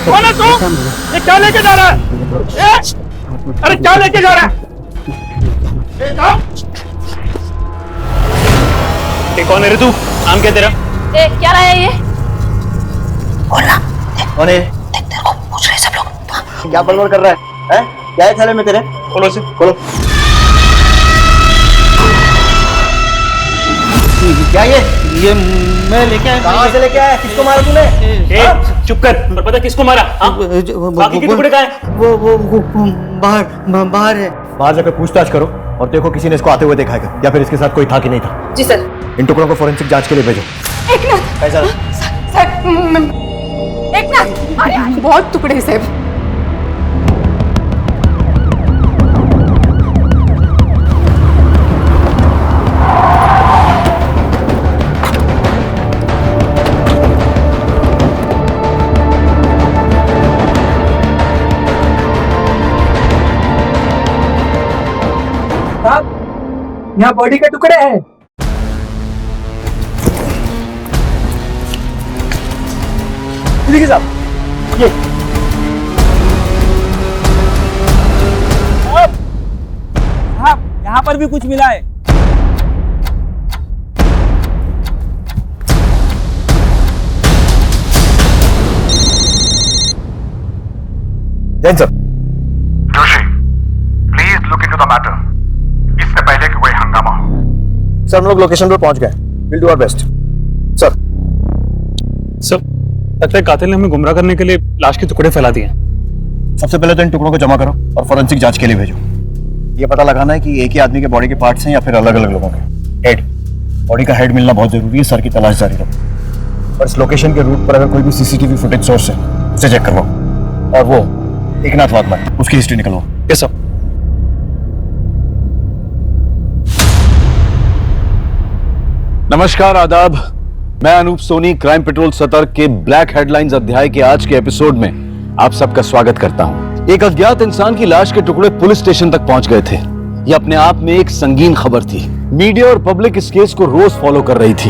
कौन है तू? ये क्या लेके जा रहा है? अरे क्या लेके जा रहा है? ये कौन है रे तू? नाम क्या तेरा? क्या रहा है ये? बोलना। कौन है? तेरे को पूछ रहे सब लोग। क्या बलबल कर रहा है? हैं? क्या है थाले में तेरे? खोलो से। खोलो। क्या ये मैं लेके आया। कहाँ से लेके आया? किसको मारा तूने? चुप कर। पर पता किसको मारा? बाकी के टुकड़े कहाँ हैं? वो बाहर है। बाहर जाकर पूछताछ करो और देखो किसी ने इसको आते हुए देखा है क्या, या फिर इसके साथ कोई था कि नहीं था। जी सर। इन टुकड़ों को फोरेंसिक जांच के लिए भेजो। एकनाथ कैसा? सर, एकनाथ, अरे बहुत टुकड़े हैं सर। यहाँ बॉडी के टुकड़े हैं। देखिए साहब, ये यहाँ पर भी कुछ मिला है। Jain sir. Joshi, please look into the matter. इससे पहले कि कोई हंगामा हो। सर हम लोग लोकेशन पर पहुंच गए। Will do our best. Sir लगता है कातिल ने हमें गुमराह करने के लिए लाश के टुकड़े फैला दिए। सबसे पहले तो इन टुकड़ों को जमा करो और फोरेंसिक जांच के लिए भेजो। ये पता लगाना है कि एक ही आदमी के बॉडी के पार्ट्स हैं या फिर अलग अलग लोगों के। हेड, बॉडी का हेड मिलना बहुत जरूरी है। सर की तलाश जारी रखो और इस लोकेशन के रूट पर अगर कोई भी सीसीटीवी फुटेज सोर्स है उसे चेक करवाओ। और वो एकनाथ वाघमारे, उसकी हिस्ट्री निकलवाओ। Yes sir. नमस्कार, आदाब। मैं अनूप सोनी क्राइम पेट्रोल सतर्क के ब्लैक हेडलाइंस अध्याय के आज के एपिसोड में आप सबका स्वागत करता हूं। एक अज्ञात इंसान की लाश के टुकड़े पुलिस स्टेशन तक पहुंच गए थे। यह अपने आप में एक संगीन खबर थी। मीडिया और पब्लिक इस केस को रोज फॉलो कर रही थी।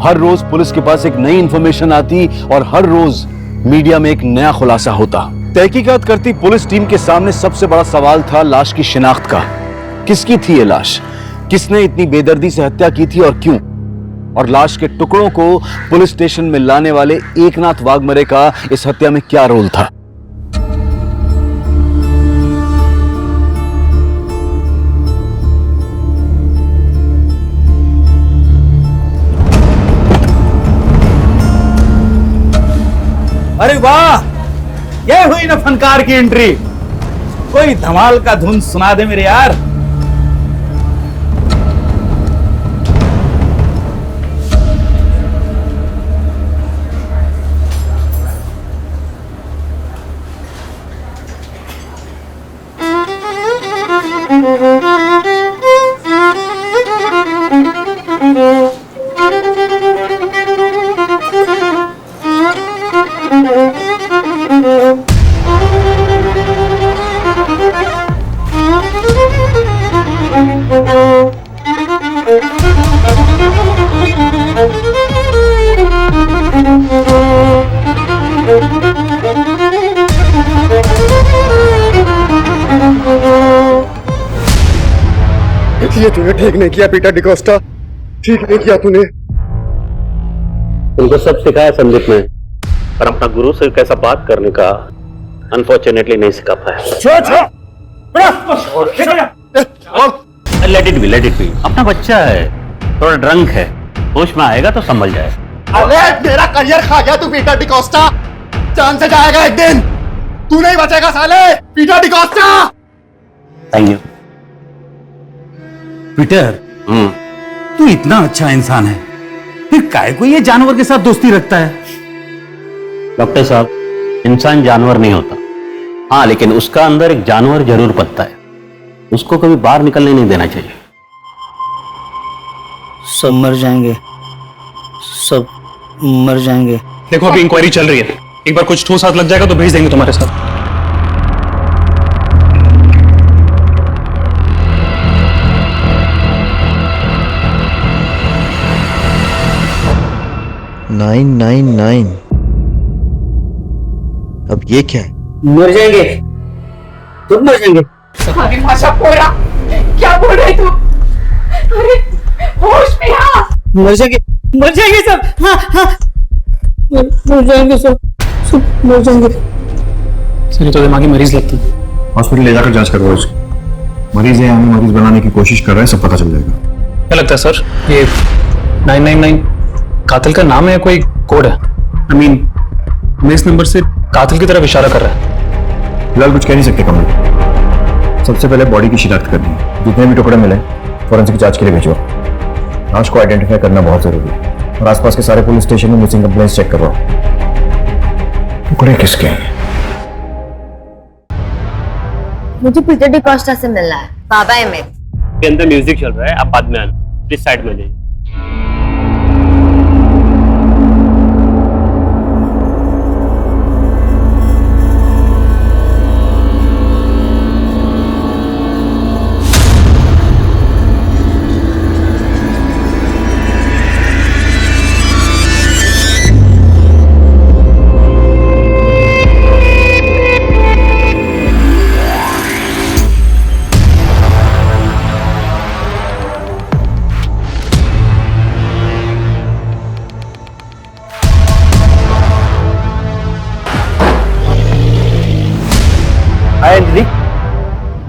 हर रोज पुलिस के पास एक नई इंफॉर्मेशन आती और हर रोज मीडिया में एक नया खुलासा होता। तहकीकात करती पुलिस टीम के सामने सबसे बड़ा सवाल था लाश की शिनाख्त का। किसकी थी ये लाश? किसने इतनी बेदर्दी से हत्या की थी और क्यों? और लाश के टुकड़ों को पुलिस स्टेशन में लाने वाले एकनाथ वाघमारे का इस हत्या में क्या रोल था? अरे वाह, ये हुई ना फनकार की एंट्री। कोई धमाल का धुन सुना दे मेरे यार। ये तूने ठीक नहीं किया पीटर डिकोस्टा, ठीक नहीं किया तूने। तुमको सब सिखाया संदीप ने, पर अपना गुरु से कैसा बात करने का अनफॉर्चुनेटली नहीं सिखा पाया। Let it be. अपना बच्चा है, थोड़ा ड्रंक है, होश में आएगा तो संभल जाए। अरे मेरा करियर खा गया तू पीटर डिकोस्टा। जान से जाएगा एक दिन, तू नहीं बचेगा साले Peter D'Costa. Thank you. Peter, तू इतना अच्छा इंसान है, फिर काहे को ये जानवर के साथ दोस्ती रखता है? डॉक्टर साहब, इंसान जानवर नहीं होता। हाँ, लेकिन उसका अंदर एक जानवर जरूर पलता है। उसको कभी बाहर निकलने नहीं देना चाहिए। सब मर जाएंगे, सब मर जाएंगे। देखो अभी इंक्वायरी चल रही है, एक बार कुछ ठोस हाथ लग जाएगा तो भेज देंगे तुम्हारे साथ। अब ये क्या है? मर जाएंगे, तुम मर जाएंगे। अरे माशा पोरा, क्या बोल रहे तू? अरे होश में आ। मर जाएंगे सब। हाँ हाँ, मर जाएंगे सब मर जाएंगे। सर ये तो दिमागी मरीज लगती है। हॉस्पिटल ले जाकर जांच करवाओ इसको। मरीज है, हमें मरीज बनाने की कोशिश कर रहा है, सब पता चल जाएगा। क्या लगता है सर, ये 999 कातिल का नाम है या कोई कोड है? I mean, हमें इस नंबर से कातिल की तरफ इशारा कर रहा है। फिलहाल कुछ कह नहीं सकते कमल। सबसे पहले बॉडी की शिनाख्त करनी है। जितने भी टुकड़े मिले फॉरेंसिक जांच के लिए भेजो। लाश को आइडेंटिफाई करना बहुत जरूरी है और आसपास के सारे पुलिस स्टेशन में मिसिंग कंप्लेंट्स चेक करवाओ। टुकड़े किसके हैं? मुझे पीटर डिकोस्टा से मिलना है। बाबा है मेरे। के अंदर म्यूजिक चल रहा है, आप बाद में आना, प्लीज साइड में जाइए।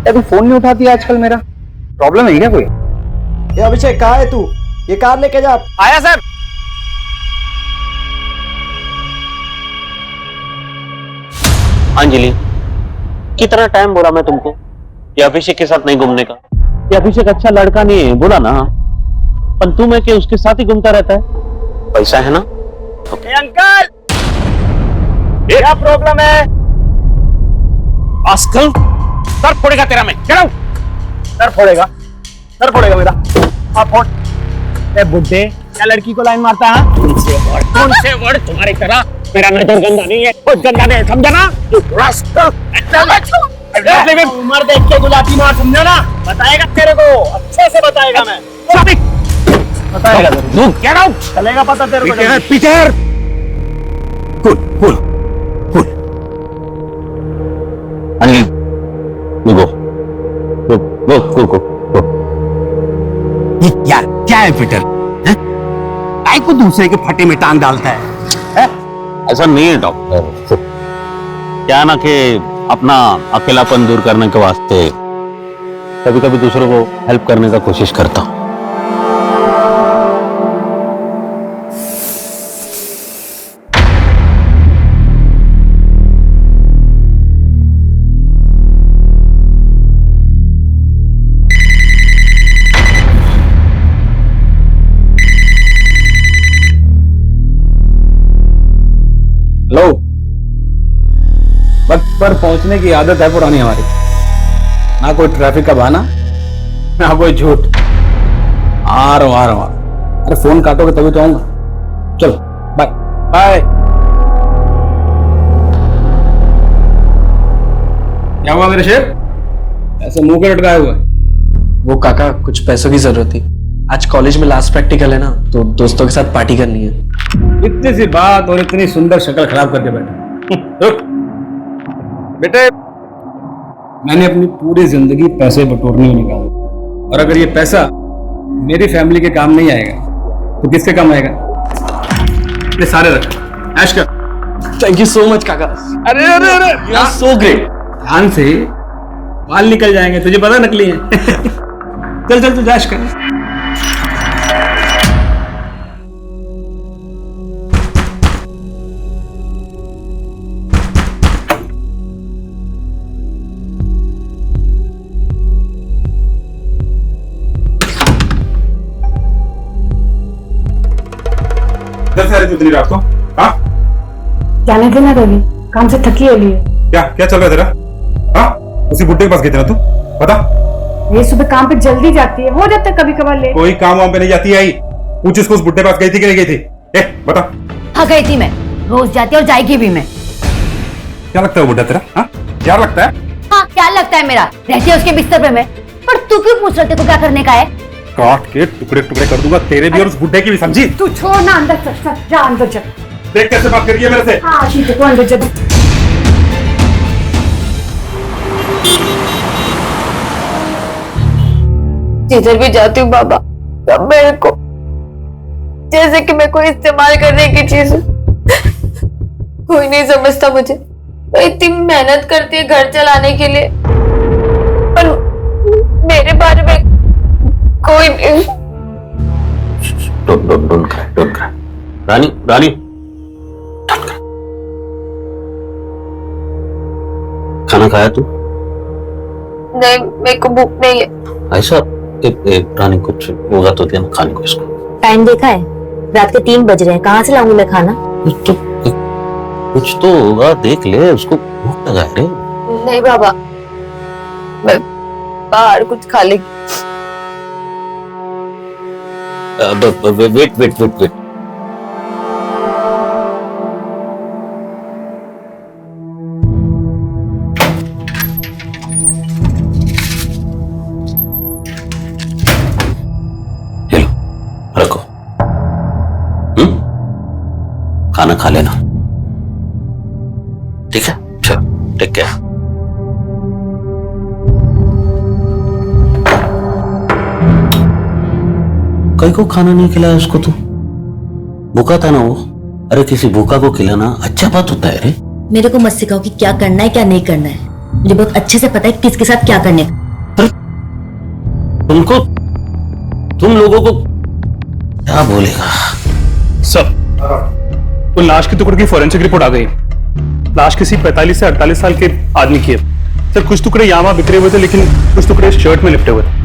तू फोन नहीं उठाती आजकल, मेरा प्रॉब्लम है क्या कोई? ये अभिषेक कहाँ है तू? ये कार लेके जा। आया सर। अंजलि, कितना टाइम बोला मैं तुमको ये अभिषेक के साथ नहीं घूमने का? ये अभिषेक अच्छा लड़का नहीं है, बोला ना। पर तुम है कि उसके साथ ही घूमता रहता है, पैसा है ना? अंकल, क्या प्रॉब्लम है? आजकल सर फोड़ेगा तेरा मैं। चलो, सर फोड़ेगा मेरा। आप फोड़। ए बुड्ढे, क्या लड़की को लाइन मारता है? तुमसे वर्ड तुम्हारी तरह मेरा नजर गंदा नहीं है, कुछ गंदा नहीं, समझा ना? उम्र देख के गुलाटी मार, समझा ना? बताएगा तेरे को, अच्छे से बताएगा मैं। बताएगा जरूर। क्या नाम? चलेगा पता तेरे को। पीटर, अंजलि, गो। ये क्या है पीटर? काय को दूसरे के फटे में टांग डालता है? ऐसा नहीं है डॉक्टर, क्या ना कि अपना अकेलापन दूर करने के वास्ते कभी कभी दूसरों को हेल्प करने का कोशिश करता हूं। लो, वक्त पर पहुंचने की आदत है पुरानी हमारी। ना कोई ट्रैफिक का बहाना, ना कोई झूठ। आ रहा हूं। अरे फोन काटोगे तभी तो आऊंगा। चलो बाय बाय। क्या हुआ मेरे शेर, ऐसे मुंह के लटकाए हुए? वो काका, कुछ पैसों की जरूरत थी। आज कॉलेज में लास्ट प्रैक्टिकल है ना, तो दोस्तों के साथ पार्टी करनी है। इतनी सी बात और इतनी सुंदर शक्ल खराब करके बैठा। रुक बेटे, मैंने अपनी पूरी जिंदगी पैसे बटोरने में निकाला, और अगर ये पैसा मेरी फैमिली के काम नहीं आएगा तो किसके काम आएगा? ये सारे रख, ऐश कर। थैंक यू सो मच काका। अरे अरे अरे, यू आर सो ग्रेट। ध्यान से, बाल निकल जाएंगे, तुझे पता नकली है। चल चल तू ऐश कर। इतनी रात को? हाँ, जाने देना रवि, काम से थकी है लिए। क्या क्या चल रहा है तेरा? हाँ, उसी बुड्ढे के पास गई थी ना तू? बता। ये सुबह काम पे जल्दी जाती है, हो जाता है कभी कभार लेट। कोई काम वाम पे नहीं जाती आई। पूछ इसको, उस बुड्ढे के पास गई थी कि नहीं गई थी? ए बता। हाँ गई थी मैं, रोज जाती और जाएगी भी मैं। क्या लगता है वो बुड्ढा तेरा? हाँ, क्या लगता है? हाँ, क्या लगता है मेरा? रहती है उसके बिस्तर पे मैं। पर तू क्यों पूछ रहे थे, को क्या करने का है? काट के टुकड़े टुकड़े कर दूंगा, तेरे भी और उस बुड्ढे की भी, समझी? तू छोड़ ना, अंदर चल, जा अंदर चल। देख कैसे बात करिए मेरे से। हाँ ठीक है, तू अंदर चल। जिधर भी जाती हूँ बाबा, सब मेरे को जैसे कि मैं कोई इस्तेमाल करने की चीज हूँ। कोई नहीं समझता मुझे। मैं इतनी मेहनत करती है घर चलाने के लिए, पर मेरे बारे में कोई नहीं। Don't cry. रानी रानी, खाना खाया तू? नहीं, मेरे को भूख नहीं है। ऐसा रानी, कुछ होगा तो देना खाने को इसको। टाइम देखा है? रात के 3 बज रहे हैं, कहाँ से लाऊंगी मैं खाना? कुछ तो होगा, देख ले, उसको भूख लगा है रे। नहीं बाबा, मैं बाहर कुछ खा लेगी। वेट। रखो। खाना खा लेना, ठीक है? चल, टेक केयर। कई को खाना नहीं खिलाया उसको तू? भूखा था ना वो। अरे किसी भूखा को खिलाना अच्छा बात होता है रे। मेरे को मत सिखाओ कि क्या करना है क्या नहीं करना है। मुझे बहुत अच्छे से पता है किसके साथ क्या करने का। तुम लोगों को क्या बोलेगा? सर, वो लाश के टुकड़े की फोरेंसिक रिपोर्ट आ गई। लाश किसी 45 से 48 साल के आदमी की है। सर, कुछ टुकड़े यहाँ बिखरे हुए थे, लेकिन कुछ टुकड़े शर्ट में लिपटे हुए थे।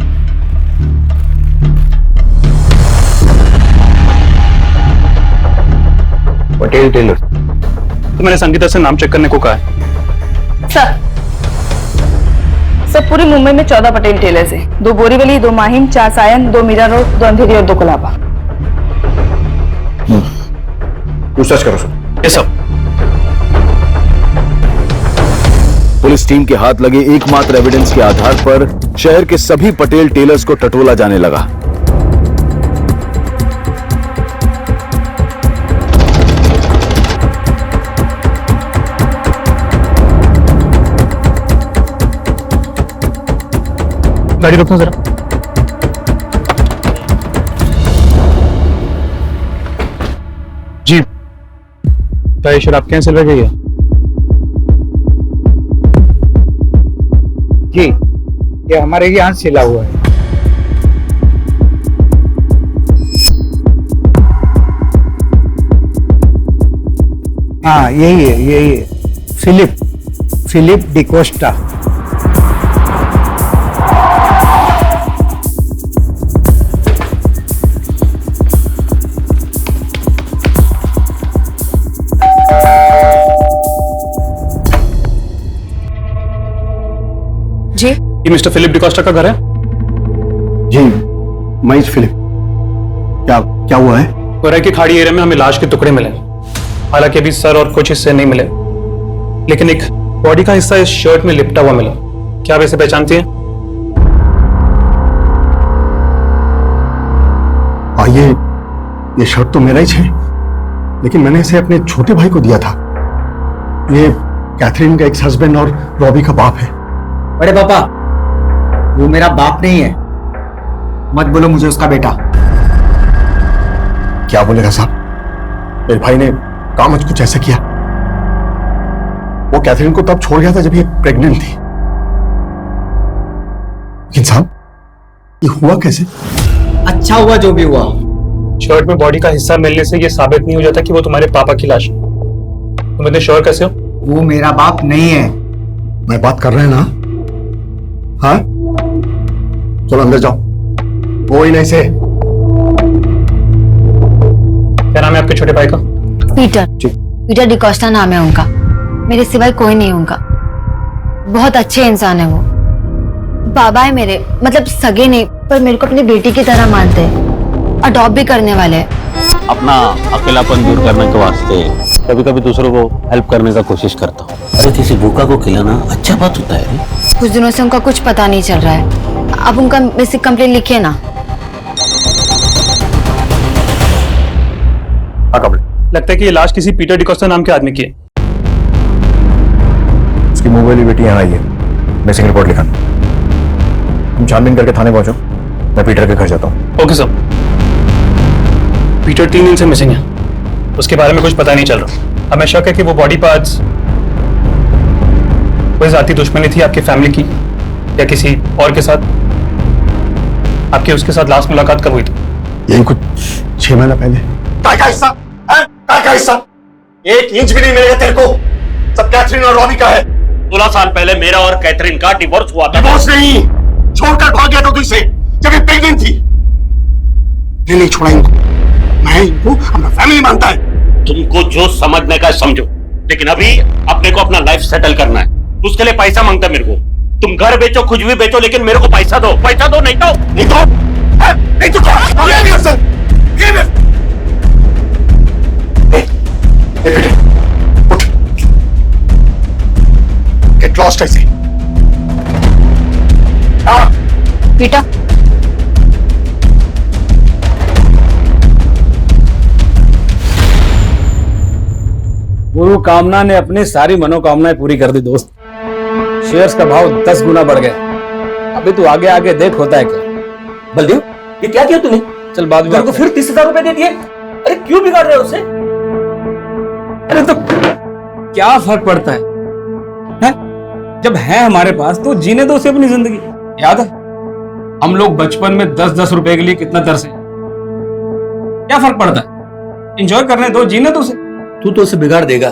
पटेल टेलर। तो मैंने संगीता से नाम चेक करने को कहा है। सर पूरी मुंबई में 14 पटेल टेलर्स है। 2 बोरीवली, 2 माहिम, 4 सायन, 2 मीरा रोड, 2 अंधेरी और 2 कोलाबा। पूछताछ करो सर। ये सब पुलिस टीम के हाथ लगे एकमात्र एविडेंस के आधार पर शहर के सभी पटेल टेलर्स को टटोला जाने लगा। गाड़ी रोकना जरा। जी, क्या ये शराब आपके यहाँ सिलवा गई है? जी, ये हमारे यहाँ सिला हुआ है। हाँ, यही है फिलिप डिकोस्टा। जी, ये मिस्टर फिलिप डिकोस्टा का घर है? जी, मैं फिलिप। क्या हुआ है? कोराई की खाड़ी एरिया में हमें लाश के टुकड़े मिले। हालांकि अभी सर और कुछ हिस्से नहीं मिले, लेकिन एक बॉडी का हिस्सा इस शर्ट में लिपटा हुआ मिला। क्या आप इसे पहचानती हैं? ये शर्ट तो मेरा ही है, लेकिन मैंने इसे अपने छोटे भाई को दिया था। ये कैथरीन का एक्स हस्बैंड और रॉबी का बाप है। बड़े पापा, वो मेरा बाप नहीं है। मत बोलो मुझे उसका बेटा। क्या बोलेगा साहब? मेरे भाई ने काम कुछ ऐसा किया। वो कैथरीन को तब छोड़ गया था जब ये प्रेग्नेंट थी। लेकिन साहब, ये हुआ कैसे? अच्छा हुआ जो भी हुआ। शर्ट में बॉडी का हिस्सा मिलने से यह साबित नहीं हो जाता कि वो तुम्हारे पापा की लाश है। तुम इतने श्योर कैसे हो? वो मेरा बाप नहीं है। मैं बात कर रहे हैं ना? हाँ, चलो अंदर जाओ। वो ही नहीं से। क्या नाम है आपके छोटे भाई का? पीटर डिकोस्टा नाम है उनका। मेरे सिवाय कोई नहीं उनका। बहुत अच्छे इंसान है वो। बाबा है मेरे, मतलब सगे नहीं, पर मेरे को अपनी बेटी की तरह मानते हैं। अडॉप्ट भी करने वाले हैं। अपना अकेलापन दूर करने के वास्ते कभी कभी दूसरों को हेल्प करने का कोशिश करता हूँ। अरे किसी भूखा को खिलाना अच्छा बात होता है। कुछ दिनों से उनका कुछ पता नहीं चल रहा है। अब उनका बेसिक कंप्लेंट लिखिए ना। लगता है कि ये लाश किसी पीटर डिकोस्टा नाम के आदमी की है। उसकी मोबाइल बेटी यहाँ आई है। मिसिंग रिपोर्ट लिखाना। तुम छानबीन करके थाने पहुंचो, मैं पीटर के घर जाता हूँ। Okay sir. पीटर 3 दिन से मिसिंग है, उसके बारे में कुछ पता नहीं चल रहा। हमें शक है कि वो बॉडी पार्ट्स कोई जाती दुश्मनी थी आपकी फैमिली की या किसी और के साथ। आपकी उसके साथ लास्ट मुलाकात कब हुई थी? यही कुछ 6 महीना पहले। काय का हिस्सा? काय का हिस्सा? 1 इंच भी नहीं मिलेगा तेरे को। सब कैथरीन और रॉबी का है। 16 साल पहले मेरा और कैथरीन का डिवोर्स हुआ था। डिवोर्स नहीं, छोड़कर भाग गया था तुझसे जब ये प्रेग्नेंट थी। नहीं छोड़ा इनको, मैं इनको अपना फैमिली मानता है। तुमको जो समझने का समझो, लेकिन अभी अपने को अपना लाइफ सेटल करना है। उसके लिए पैसा मांगता है मेरे को। तुम घर बेचो, कुछ भी बेचो, लेकिन मेरे को पैसा दो। पैसा दो, नहीं तो क्या? उठ, गेट लॉस्ट ऐसे। पीटर, गुरु कामना ने अपनी सारी मनोकामनाएं पूरी कर दी दोस्त। शेयर्स का भाव 10 गुना बढ़ गया। अभी तू आगे आगे देख होता है क्या। बलदेव, ये क्या किया तूने? चल बाद में को फिर 30,000 रुपए दे दिए। अरे क्यों बिगाड़ रहे हो उसे? अरे तो क्या फर्क पड़ता है? जब है हमारे पास तो जीने दो उसे अपनी जिंदगी। याद है हम लोग बचपन में 10-10 रुपए के लिए कितना तरसे। क्या फर्क पड़ता है? एंजॉय करने दो, जीने दो उसे। तू तो उसे बिगाड़ देगा,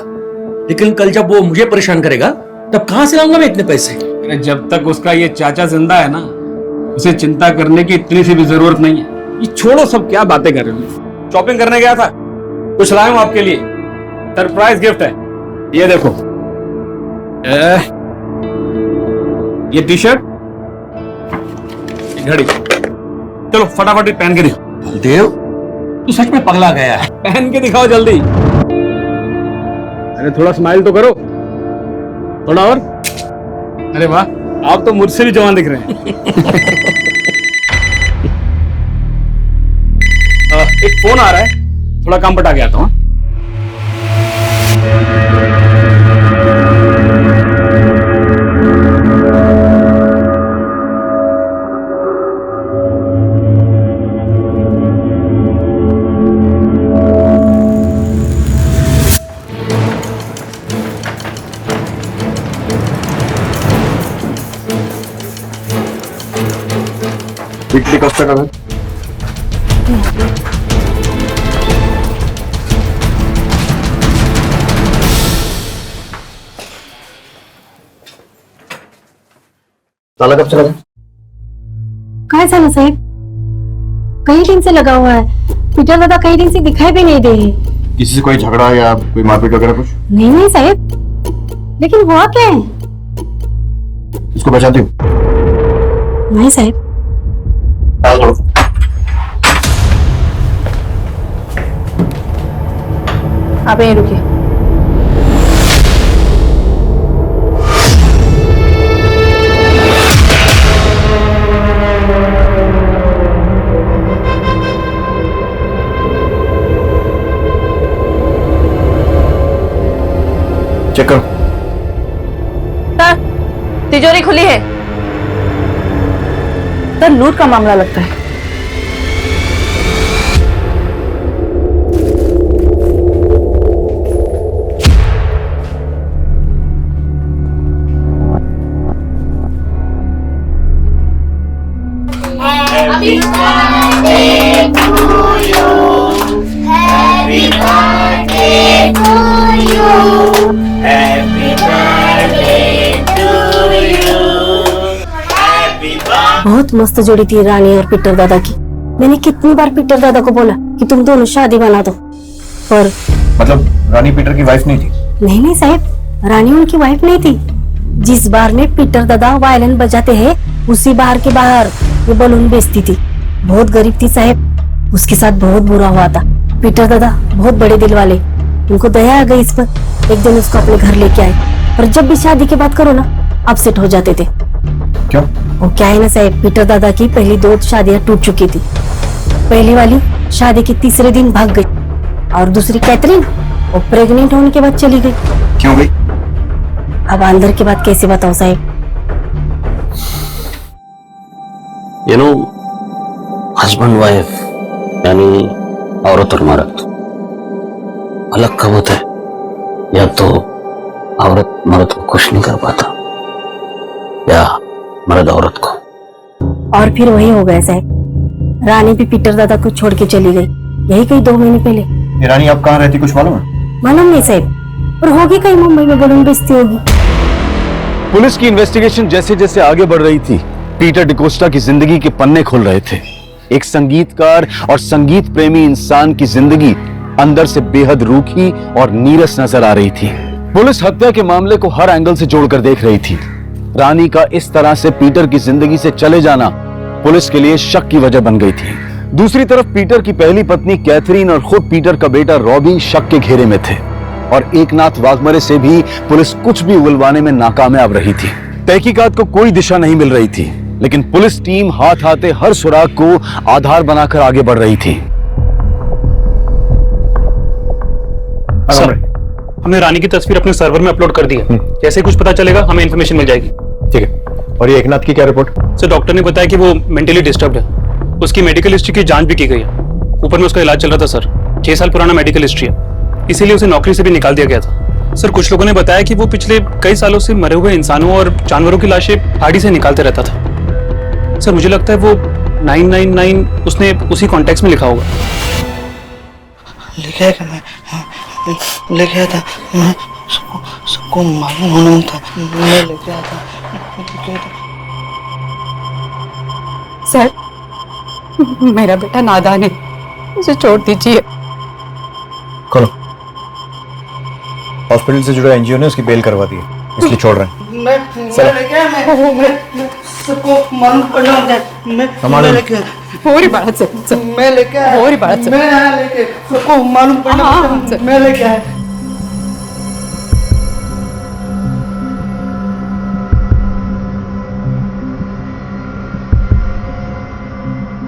लेकिन कल जब वो मुझे परेशान करेगा तब कहां से लाऊंगा मैं इतने पैसे? अरे जब तक उसका ये चाचा जिंदा है ना, उसे चिंता करने की इतनी सी भी जरूरत नहीं है। ये छोड़ो, सब क्या बातें कर रहे हो। शॉपिंग करने गया था, कुछ लाया हूं आपके लिए, सरप्राइज गिफ्ट है। ये देखो, ये टी शर्ट, घड़ी। चलो फटाफट पहन के दिखाओ। बलदेव, तू सच में पगला गया है। पहन के दिखाओ जल्दी। अरे थोड़ा स्माइल तो करो, थोड़ा और। अरे वाह, आप तो मुझसे भी जवान दिख रहे हैं। एक फोन आ रहा है, थोड़ा काम पटा के आता हूं। पीटर डिकोस्टा का घर। ताला कब चला? काय झालं साहेब? कई दिन से लगा हुआ है। पीटर दादा कई दिन से दिखाई भी नहीं दे रहे। किसी से कोई झगड़ा या कोई मारपीट वगैरह कुछ? नहीं साहब, लेकिन हुआ क्या है? इसको पहचानती हूँ? नहीं साहब। आप यहीं रुकिए। चेक करो। सर, तिजोरी खुली है। सर, लूट का मामला लगता है। बहुत मस्त जोड़ी थी रानी और पीटर दादा की। मैंने कितनी बार पीटर दादा को बोला कि तुम दोनों शादी बना दो, पर मतलब रानी पीटर की वाइफ नहीं थी? नहीं साहब, रानी उनकी वाइफ नहीं थी। जिस बार में पीटर दादा वायलिन बजाते हैं उसी बार के बाहर वो बलून बेचती थी। बहुत गरीब थी साहब, उसके साथ बहुत बुरा हुआ था। पीटर दादा बहुत बड़े दिल वाले, उनको दया आ गई इस पर। एक दिन उसको अपने घर लेके आए, और जब भी शादी की बात करो ना अपसेट हो जाते थे। क्यों? वो क्या है ना साहब, पीटर दादा की पहली 2 शादियां टूट चुकी थी। पहली वाली शादी के तीसरे दिन भाग गई, और दूसरी कैथरीन वो प्रेग्नेंट होने के बाद चली गई। क्यों गई? अब अंदर की बात कैसे बताऊं साहब, यू नो, हस्बैंड वाइफ यानी औरत और मर्द अलग कब होता है? या तो औरत मर्द को खुश नहीं कर पाता, या मर्द औरत को। और फिर वही हो गया साहब, रानी भी पीटर दादा को छोड़ के चली गई, यही कहीं 2 महीने पहले। ये रानी अब कहाँ रहती कुछ मालूम है? मालूम नहीं साहब, और होगी कहीं मुंबई में बलून बेचती होगी। पुलिस की इन्वेस्टिगेशन जैसे जैसे आगे बढ़ रही थी, पीटर डिकोस्टा की जिंदगी के पन्ने खुल रहे थे। एक संगीतकार और संगीत प्रेमी इंसान की जिंदगी अंदर से बेहद रूखी और नीरस नजर आ रही थी। पुलिस हत्या के मामले को हर एंगल से जोड़कर देख रही थी। रानी का इस तरह से पीटर की जिंदगी से चले जाना पुलिस के लिए शक की वजह बन गई थी। दूसरी तरफ पीटर की पहली पत्नी कैथरीन और खुद पीटर का बेटा रॉबी शक के घेरे में थे, और एकनाथ वाघमरे से भी पुलिस कुछ भी उगलवाने में नाकामयाब रही थी। तहकीकात को कोई दिशा नहीं मिल रही थी, लेकिन पुलिस टीम हाथ आते हर सुराग को आधार बनाकर आगे बढ़ रही थी। सर, हमने रानी की तस्वीर अपने सर्वर में अपलोड कर दी है। जैसे ही कुछ पता चलेगा हमें इन्फॉर्मेशन मिल जाएगी। ठीक है। और ये एकनाथ की क्या रिपोर्ट? सर, डॉक्टर ने बताया कि वो मेंटली डिस्टर्ब्ड है। उसकी मेडिकल हिस्ट्री की जांच भी की गई है। ऊपर में उसका इलाज चल रहा था सर। 6 साल पुराना मेडिकल हिस्ट्री है, इसीलिए उसे नौकरी से भी निकाल दिया गया था। सर, कुछ लोगों ने बताया कि वो पिछले कई सालों से मरे हुए इंसानों और जानवरों की लाशें गाड़ी से निकालते रहता था। सर, मुझे लगता है वो 999 उसने उसी कॉन्टेक्स्ट में लिखा होगा। लिखा है कि मैं लेके आया था, मैं सबको मालूम होना था, मैं लेके आया था। सर, मेरा बेटा नादान है, उसे छोड़ दीजिए। कौन? हॉस्पिटल से जुड़ा एनजीओ ने उसकी बेल करवा दी है, इसलिए छोड़ रहे हैं। मैं लेके आया, मैं सबको मालूम पड़ा मैं लेके आया। होरी बात सर, मैं लेके आया, होरी बात सर, मैं आया लेके, सबको मालूम पड़ा मैं लेके आया।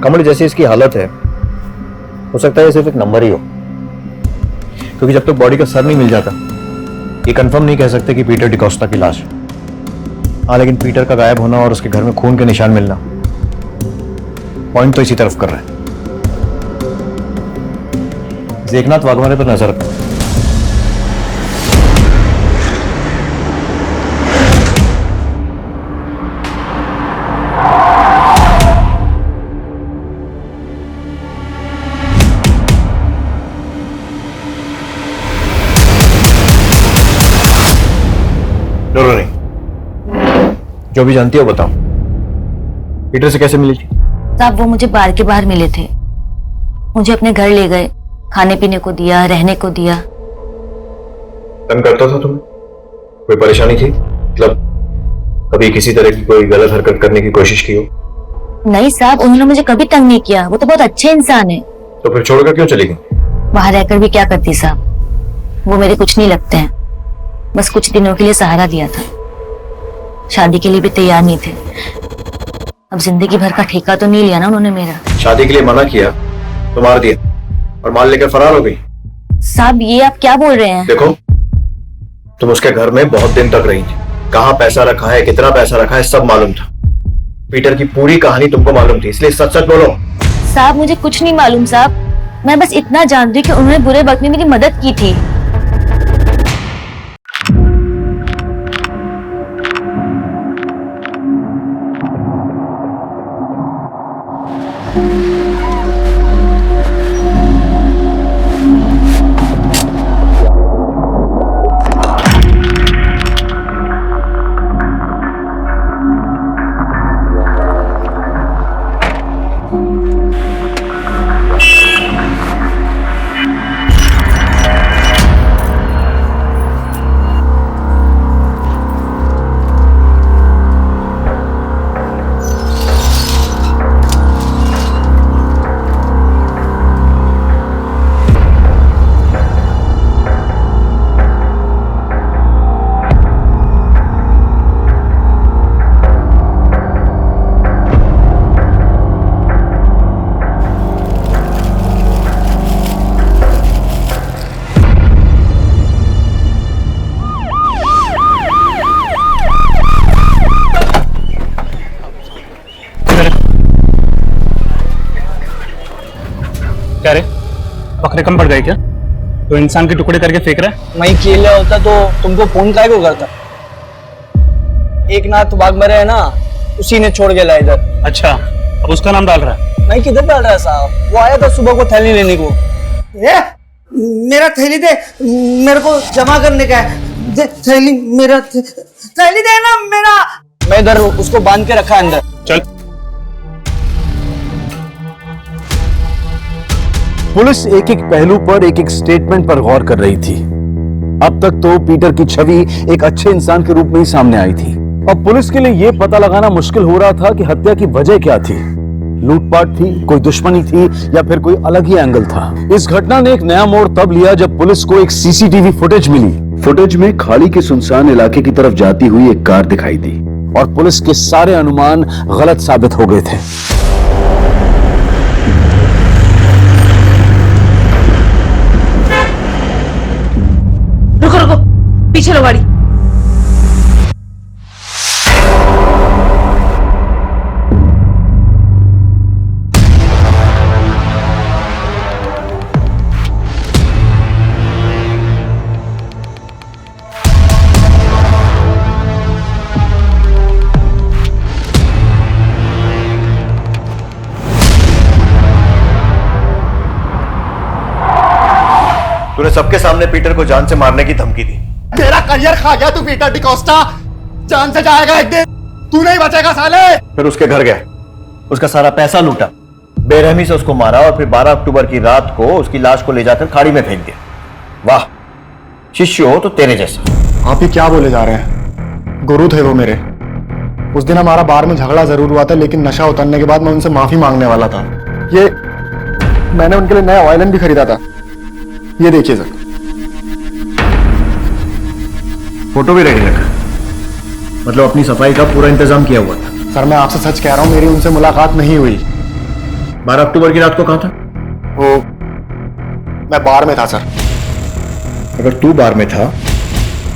कमल, जैसी इसकी हालत है, हो सकता है सिर्फ एक नंबर ही हो, क्योंकि जब तक बॉडी का सर नहीं मिल जाता ये कंफर्म नहीं कह सकते कि पीटर डिकोस्टा की लाश है। हाँ, लेकिन पीटर का गायब होना और उसके घर में खून के निशान मिलना पॉइंट तो इसी तरफ कर रहे हैं। एकनाथ वाघमारे पर नजर रखो। डरो नहीं, जो भी जानती हो बताओ, पीटर से कैसे मिली थी? साहब, वो मुझे बार के बाहर मिले थे, मुझे अपने घर ले गए, खाने पीने को दिया, रहने को दिया। तंग करता था तुम्हें? कोई परेशानी थी? मतलब कभी किसी तरह की कोई गलत हरकत करने की कोशिश की हो? नहीं साहब, उन्होंने मुझे कभी तंग नहीं किया, वो तो बहुत अच्छे इंसान है। तो फिर छोड़कर क्यों चली गई? वहां रहकर भी क्या करती साहब, वो मेरे कुछ नहीं लगते हैं, बस कुछ दिनों के लिए सहारा दिया था, शादी के लिए भी तैयार नहीं थे। अब जिंदगी भर का ठेका तो नहीं लिया ना उन्होंने मेरा। शादी के लिए मना किया तो मार दिया और माल लेकर फरार हो गई। साहब, ये आप क्या बोल रहे हैं? देखो, तुम उसके घर में बहुत दिन तक रही थी, कहाँ पैसा रखा है, कितना पैसा रखा है, सब मालूम था। पीटर की पूरी कहानी तुमको मालूम थी, इसलिए सच सच बोलो। साहब, मुझे कुछ नहीं मालूम साहब, मैं बस इतना जानती हूँ कि उन्होंने बुरे वक्त में मेरी मदद की थी। कम पड़ गए क्या? तो इंसान के टुकड़े करके फेंक रहा है। मैं अकेले होता तो तुमको फोन काय को करता। एक नाथ बाग में रहे ना, उसी ने छोड़ के लाया इधर। अच्छा, अब उसका नाम डाल रहा है। मैं किधर डाल रहा है साहब, वो आया था सुबह को थैली लेने को। मेरा थैली दे, मेरे को जमा करने का है। थैली मेरा थैली दे ना मेरा। मैं इधर उसको बांध के रखा है अंदर। चल। पुलिस एक एक पहलू पर एक एक स्टेटमेंट पर गौर कर रही थी। अब तक तो पीटर की छवि एक अच्छे इंसान के रूप में ही सामने आई थी। अब पुलिस के लिए यह पता लगाना मुश्किल हो रहा था कि हत्या की वजह क्या थी। लूटपाट थी, कोई दुश्मनी थी, या फिर कोई अलग ही एंगल था। इस घटना ने एक नया मोड़ तब लिया जब पुलिस को एक सीसीटीवी फुटेज मिली। फुटेज में खाड़ी के सुनसान इलाके की तरफ जाती हुई एक कार दिखाई दी और पुलिस के सारे अनुमान गलत साबित हो गए थे। रुको रुको, पीछे लो गाड़ी। तूने सबके सामने पीटर को जान से मारने की धमकी दी। मेरा करियर खा गया तू पीटर डिकोस्टा। जान से जाएगा एक दिन, तू नहीं बचेगा साले। फिर उसके घर गया, उसका सारा पैसा लूटा, बेरहमी से उसको मारा और फिर 12 अक्टूबर की रात को उसकी लाश को ले जाकर खाड़ी में फेंक दिया। वाह, शिष्य हो तो तेरे जैसा। आप ही क्या बोले जा रहे हैं? गुरु थे वो मेरे। उस दिन हमारा बार में झगड़ा जरूर हुआ था, लेकिन नशा उतरने के बाद मैं उनसे माफी मांगने वाला था। ये मैंने उनके लिए नया वायलिन भी खरीदा था। ये देखिए सर, फोटो भी रेडी रखा, मतलब अपनी सफाई का पूरा इंतजाम किया हुआ था। सर मैं आपसे सच कह रहा हूं, मेरी उनसे मुलाकात नहीं हुई। 12 अक्टूबर की रात को कहां था? वो मैं बार में था सर। अगर तू बार में था,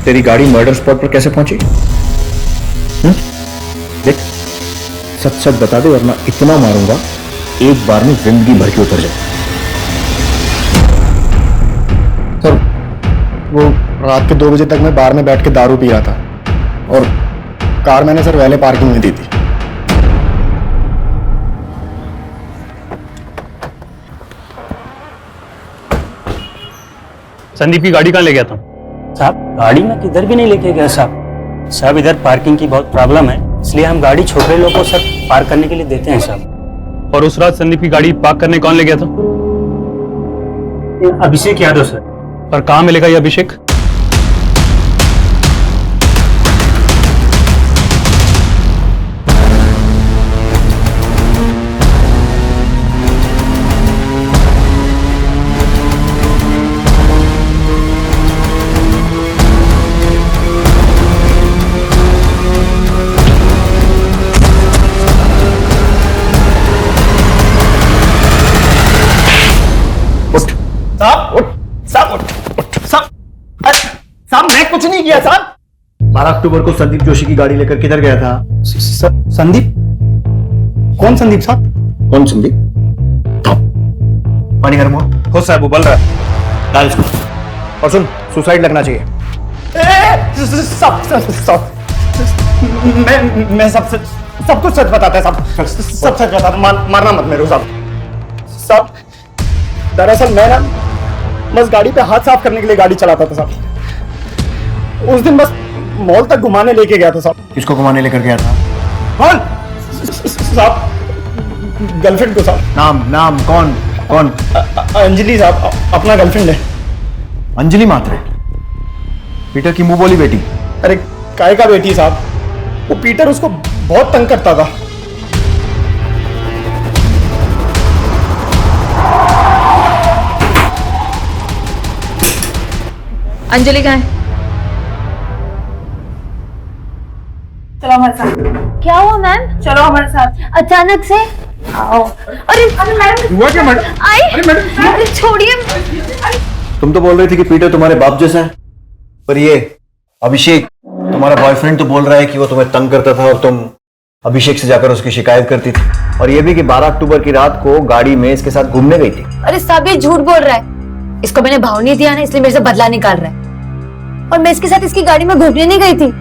तेरी गाड़ी मर्डर स्पॉट पर कैसे पहुंची? देख, सच सच बता दे वरना इतना मारूंगा एक बार में जिंदगी भर के उतर जाए। सर वो रात के 2 बजे तक मैं बार में बैठ के दारू पी रहा था और कार मैंने सर वैले पार्किंग में दी थी। संदीप की गाड़ी कहाँ ले गया था? साहब गाड़ी में किधर भी नहीं लेके गया साहब। साहब इधर पार्किंग की बहुत प्रॉब्लम है, इसलिए हम गाड़ी छोटे लोगों को सर पार्क करने के लिए देते हैं साहब। और उस रात संदीप की गाड़ी पार्क करने कौन ले गया था? अभिषेक यादव सर। और कहाँ मिलेगा ये अभिषेक? साहब मैं कुछ नहीं किया साहब। 12 अक्टूबर को संदीप जोशी की गाड़ी लेकर किधर गया था? संदीप? कौन संदीप साहब? कौन संदीप? पानी गर्म हो साहब, उबल रहा है। डाल इसको। और सुन, सुसाइड लगना चाहिए। मैं सब कुछ सच बताता है साहब, सब सच बताता। मारना मत मेरे को साहब। दरअसल मैं ना बस गाड़ी पे हाथ साफ करने के लिए गाड़ी चलाता था साहब। उस दिन बस मॉल तक घुमाने लेके गया था साहब। किसको घुमाने लेकर गया था? कौन साहब? गर्लफ्रेंड को साहब। नाम कौन? अंजलि साहब, अपना गर्लफ्रेंड है। अंजलि मात्रे, पीटर की मुंह बोली बेटी। अरे काय का बेटी साहब, वो पीटर उसको बहुत तंग करता था। अंजलि कहाँ है? चलो हमारे साथ। क्या हुआ मैम? चलो हमारे साथ। अचानक से आओ। अरे मैडम, हुआ क्या मैडम? अरे छोड़िए। तुम तो बोल रही थी कि पीटर तुम्हारे बाप जैसा है, पर ये अभिषेक तुम्हारा बॉयफ्रेंड तो बोल रहा है कि वो तुम्हें तंग करता था और तुम अभिषेक से जाकर उसकी शिकायत करती थी। और ये भी कि 12 अक्टूबर की रात को गाड़ी में इसके साथ घूमने गई थी। अरे सब ये झूठ बोल रहा है। इसको मैंने भाव नहीं दिया ना, इसलिए मेरे से बदला निकाल रहा है। और मैं इसके साथ इसकी गाड़ी में घूमने नहीं गई थी,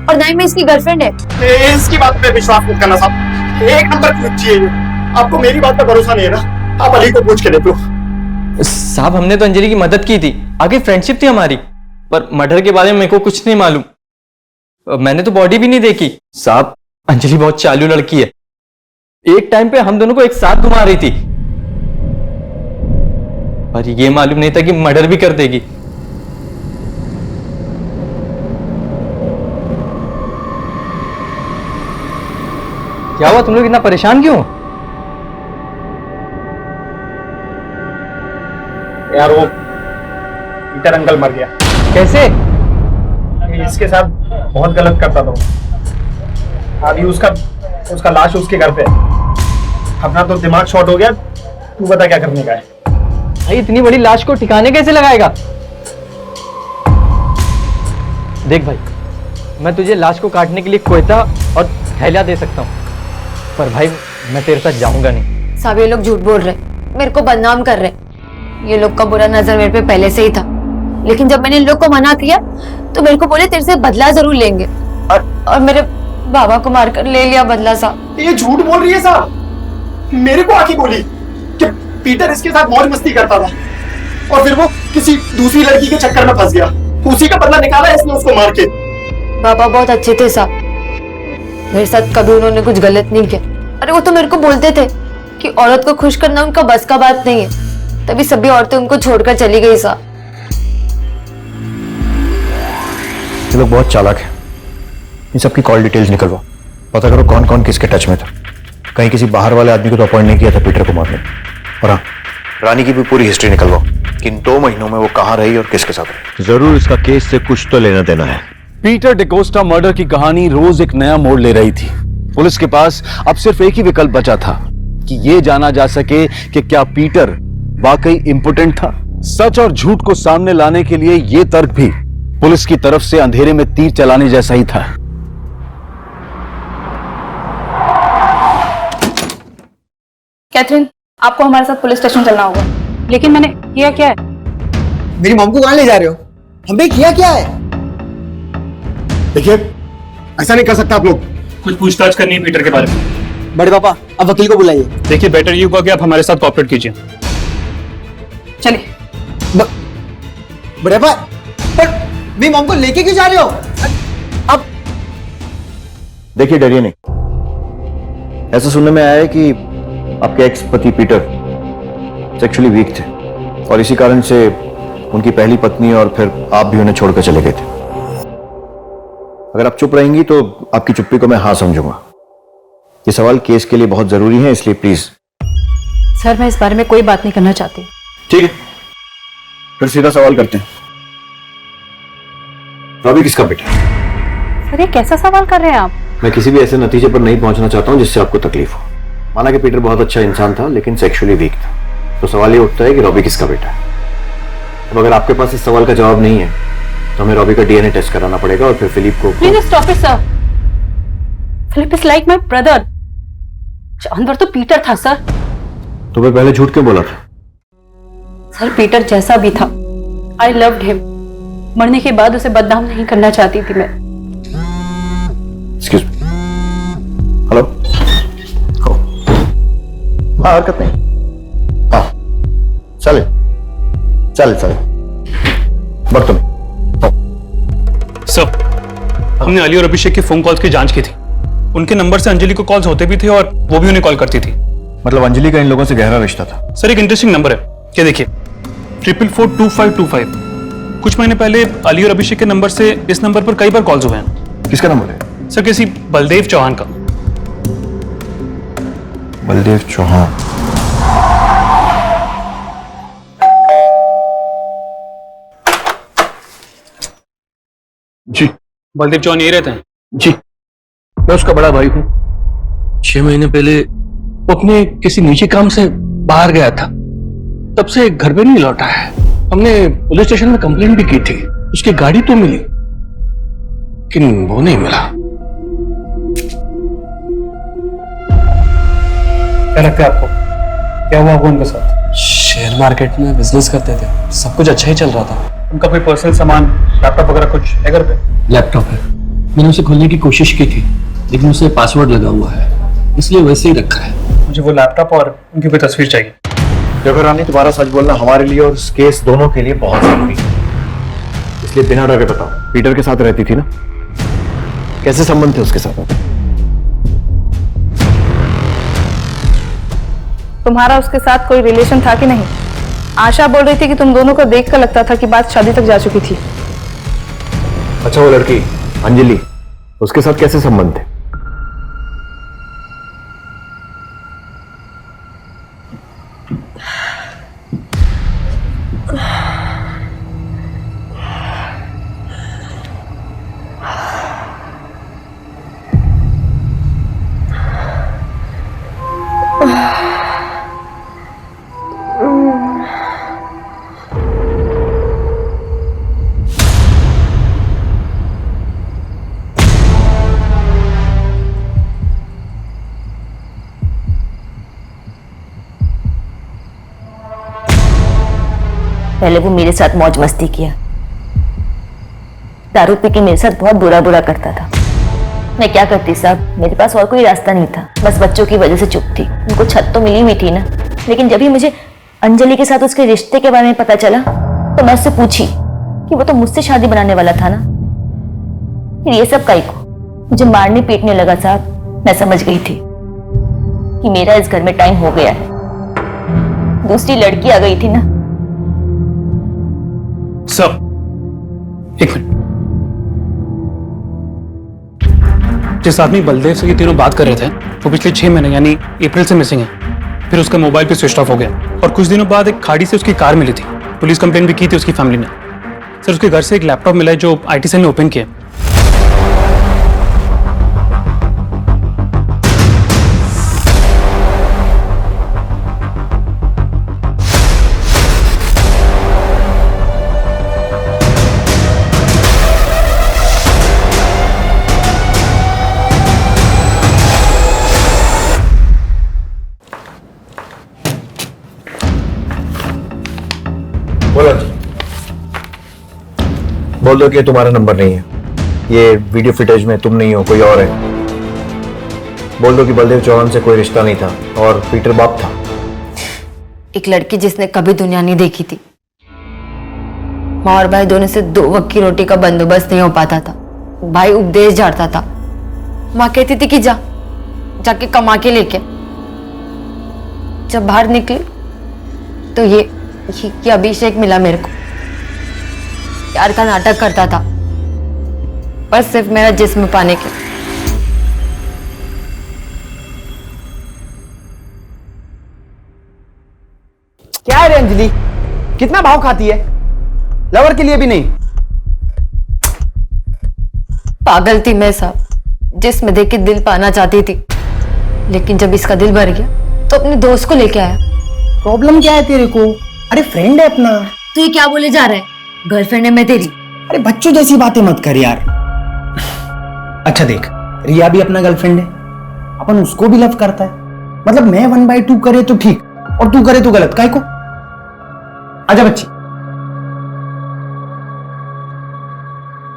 और ना ही मैं इसकी गर्लफ्रेंड है। इसकी बात पे विश्वास मत करना साहब, एक नंबर की बच्ची है ये। आपको मेरी बात पे भरोसा नहीं है ना, आप अली को पूछ के देख लो। साहब हमने तो अंजलि की मदद की थी, आगे फ्रेंडशिप थी हमारी, पर मर्डर के बारे में मेरे को कुछ नहीं मालूम। मैंने तो बॉडी भी नहीं देखी। साहब अंजलि बहुत चालू लड़की है, एक टाइम पे हम दोनों को एक साथ घुमा रही थी, पर ये मालूम नहीं था कि मर्डर भी कर देगी। क्या हुआ, तुम लोग इतना परेशान क्यों? यार वो पीटर अंकल मर गया। कैसे? इसके साथ बहुत गलत करता था। अभी उसका लाश उसके घर पे है। अपना तो दिमाग शॉर्ट हो गया, तू बता क्या करने का है। भाई इतनी बड़ी लाश को ठिकाने कैसे लगाएगा? देख भाई, मैं तुझे लाश को काटने के लिए कोयता और थैलियां दे सकता हूँ, पर भाई मैं तेरे साथ जाऊंगा नहीं। सब ये लोग झूठ बोल रहे, मेरे को बदनाम कर रहे। ये लोग का बुरा नजर मेरे पे पहले से ही था, लेकिन जब मैंने इन लोग को मना किया तो मेरे को बोले तेरे से बदला जरूर लेंगे, और मेरे बाबा को मारकर ले लिया बदला। साहब ये झूठ बोल रही है साहब, मेरे को आके बोली कि पीटर इसके साथ मौज मस्ती करता था, और फिर वो किसी दूसरी लड़की के चक्कर में फंस गया, उसी का बदला निकाला इसने उसको मार के। बाबा बहुत अच्छे थे साहब, मेरे साथ कभी उन्होंने कुछ गलत नहीं किया। अरे वो तो मेरे को बोलते थे कि औरत को खुश करना उनका बस का बात नहीं है, तभी सभी औरतें उनको छोड़कर चली गई। साहब ये लोग बहुत चालाक हैं, इन सबकी कॉल डिटेल्स निकलवाओ, पता करो कौन कौन किसके टच में था। कहीं किसी बाहर वाले आदमी को तो अपॉइंट नहीं किया था पीटर को मारने। और हाँ, रानी की भी पूरी हिस्ट्री निकलवाओ कि इन 2 महीनों में वो कहाँ रही और किसके साथ रही। जरूर इसका केस से कुछ तो लेना देना है। पीटर डिकोस्टा मर्डर की कहानी रोज एक नया मोड़ ले रही थी। पुलिस के पास अब सिर्फ एक ही विकल्प बचा था कि यह जाना जा सके कि क्या पीटर वाकई इंपोर्टेंट था। सच और झूठ को सामने लाने के लिए यह तर्क भी पुलिस की तरफ से अंधेरे में तीर चलाने जैसा ही था। कैथरीन, आपको हमारे साथ पुलिस स्टेशन चलना होगा। लेकिन मैंने किया क्या है? मेरी मॉम को कहां ले जा रहे हो? हमने किया क्या है? देखिए ऐसा नहीं कर सकता आप लोग। कुछ पूछताछ करनी है पीटर के बारे में। बड़े पापा अब वकील को बुलाइए। देखिए बेटर ये होगा कि आप हमारे साथ कोऑपरेट कीजिए। चलिए। बड़े पापा, पर मेरी मॉम को लेके क्यों जा रहे हो? अब देखिए डरिए नहीं, ऐसा सुनने में आया है कि आपके एक्स पति पीटर सेक्सुअली वीक थे, और इसी कारण से उनकी पहली पत्नी और फिर आप भी उन्हें छोड़कर चले गए थे। अगर आप चुप रहेंगी तो आपकी चुप्पी को मैं हाँ समझूंगा। ये सवाल केस के लिए बहुत जरूरी है, इसलिए प्लीज। सर मैं इस बारे में कोई बात नहीं करना चाहती। ठीक है, फिर सीधा सवाल करते हैं। रॉबी किसका बेटा है? सर ये कैसा सवाल कर रहे हैं आप? मैं किसी भी ऐसे नतीजे पर नहीं पहुंचना चाहता हूं जिससे आपको तकलीफ हो। माना कि पीटर बहुत अच्छा इंसान था लेकिन सेक्सुअली वीक था, तो सवाल ये उठता है कि रॉबी किसका बेटा है। अब अगर आपके पास इस सवाल का जवाब नहीं है तो हमें रॉबी का डीएनए टेस्ट कराना पड़ेगा, और फिर फिलिप को। Please stop it sir. Philip is like my brother. जानवर तो पीटर था सर। तो मैं पहले झूठ क्यों बोला था? सर पीटर जैसा भी था, आई लव्ड हिम। मरने के बाद उसे बदनाम नहीं करना चाहती थी मैं। Excuse me, hello. हाँ हरकत नहीं, हाँ चले चले चले बर्तन। सर हमने अली और अभिषेक के फोन कॉल्स की जांच की थी। उनके नंबर से अंजलि को कॉल्स होते भी थे और वो भी उन्हें कॉल करती थी। मतलब अंजलि का इन लोगों से गहरा रिश्ता था। सर एक इंटरेस्टिंग नंबर है, ये देखिए 442525। कुछ महीने पहले अली और अभिषेक के नंबर से इस नंबर पर कई बार कॉल्स हुए हैं। किसका नंबर है? सर किसी बलदेव चौहान का। बलदेव चौहान? जी बलदेव चौहान यही रहते हैं? जी, मैं उसका बड़ा भाई हूँ। 6 महीने पहले वो अपने किसी निजी काम से बाहर गया था, तब से घर पे नहीं लौटा है। हमने पुलिस स्टेशन में कंप्लेंट भी की थी, उसकी गाड़ी तो मिली लेकिन वो नहीं मिला। क्या लगता है आपको क्या हुआ होगा उनके साथ? शेयर मार्केट में बिजनेस करते थे, सब कुछ अच्छा ही चल रहा था। उनका कोई पर्सनल सामान, लैपटॉप वगैरह कुछ है घर पे? लैपटॉप है, मैंने उसे खोलने की कोशिश की थी लेकिन उसे पासवर्ड लगा हुआ है, इसलिए वैसे ही रखा है। मुझे वो लैपटॉप और उनकी कोई तस्वीर चाहिए। देखो रानी, तुम्हारा सच बोलना हमारे लिए और इस केस दोनों के लिए बहुत जरूरी है, इसलिए बिना डरे बताओ, पीटर के साथ रहती थी ना? कैसे संबंध थे उसके साथ? तुम्हारा उसके साथ कोई रिलेशन था कि नहीं? आशा बोल रही थी कि तुम दोनों को देखकर लगता था कि बात शादी तक जा चुकी थी। अच्छा, वो लड़की अंजलि, उसके साथ कैसे संबंध थे? पहले वो मेरे साथ मौज मस्ती किया, दारू पी के मेरे साथ बहुत बुरा बुरा करता था। मैं क्या करती साहब, मेरे पास और कोई रास्ता नहीं था, बस बच्चों की वजह से चुप थी। उनको छत तो मिली हुई थी ना, लेकिन जब भी मुझे अंजलि के साथ उसके रिश्ते के बारे में पता चला तो मैं उससे पूछी कि वो तो मुझसे शादी बनाने वाला था ना, फिर ये सब काई को? मुझे मारने पीटने लगा साहब। मैं समझ गई थी कि मेरा इस घर में टाइम हो गया है। दूसरी लड़की आ गई थी ना। सब एक मिनट, जिस आदमी बलदेव से ये तीनों बात कर रहे थे वो पिछले 6 महीने यानी अप्रैल से मिसिंग है। फिर उसका मोबाइल पे स्विच ऑफ हो गया और कुछ दिनों बाद एक खाड़ी से उसकी कार मिली थी। पुलिस कंप्लेंट भी की थी उसकी फैमिली ने। सर, उसके घर से एक लैपटॉप मिला है जो आईटी सेल ने ओपन किया। बोलो जी, बोल दो कि तुम्हारा नंबर नहीं है, ये वीडियो फुटेज में तुम नहीं हो, कोई और है। बोल दो कि बलदेव चौहान से कोई रिश्ता नहीं था और पीटर बाप था। एक लड़की जिसने कभी दुनिया नहीं देखी थी। माँ और भाई दोनों से 2 वक्त की रोटी का बंदोबस्त नहीं हो पाता था। भाई उपदेश झाड़ता था, माँ कहती थी कि जाके कमा के लेके। जब बाहर निकली तो ये अभिषेक मिला मेरे को। प्यार का नाटक करता था बस सिर्फ मेरा जिस्म पाने के। क्या है रे अंजलि, कितना भाव खाती है? लवर के लिए भी नहीं। पागल थी मैं साहब, जिस्म देख के दिल पाना चाहती थी, लेकिन जब इसका दिल भर गया तो अपने दोस्त को लेके आया। प्रॉब्लम क्या है तेरे को? अरे फ्रेंड है अपना। तो ये क्या बोले जा रहा है? गर्लफ्रेंड है मैं तेरी। अरे बच्चों जैसी बातें मत कर यार। अच्छा देख, रिया भी अपना गर्लफ्रेंड है, अपन उसको भी लव करता है। मतलब मैं 1/2 करे तो ठीक और तू करे तो गलत, काहे को? आजा बच्ची,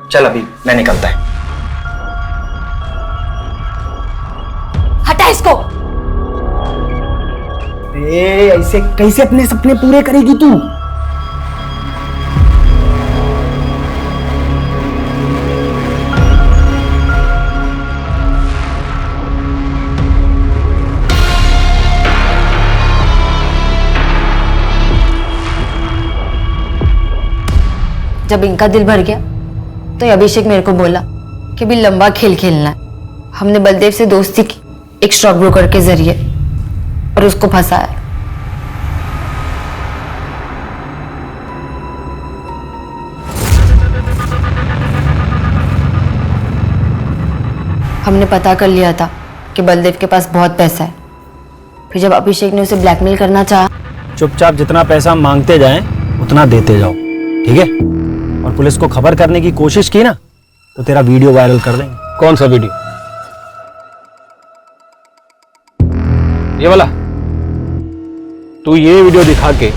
चल अभी मैं निकलता है। हटा इसको। ऐसे कैसे अपने सपने पूरे करेगी तू? जब इनका दिल भर गया तो अभिषेक मेरे को बोला कि भी लंबा खेल खेलना है। हमने बलदेव से दोस्ती की एक स्टॉक ब्रोकर के जरिए और उसको फंसाया। हमने पता कर लिया था कि बलदेव के पास बहुत पैसा है। फिर जब अभिषेक ने उसे ब्लैकमेल करना चाहा, चुपचाप जितना पैसा मांगते जाएं उतना देते जाओ, ठीक है? और पुलिस को खबर करने की कोशिश की ना तो तेरा वीडियो वायरल कर देंगे। कौन सा वीडियो? ये वाला? तू ये वीडियो दिखा के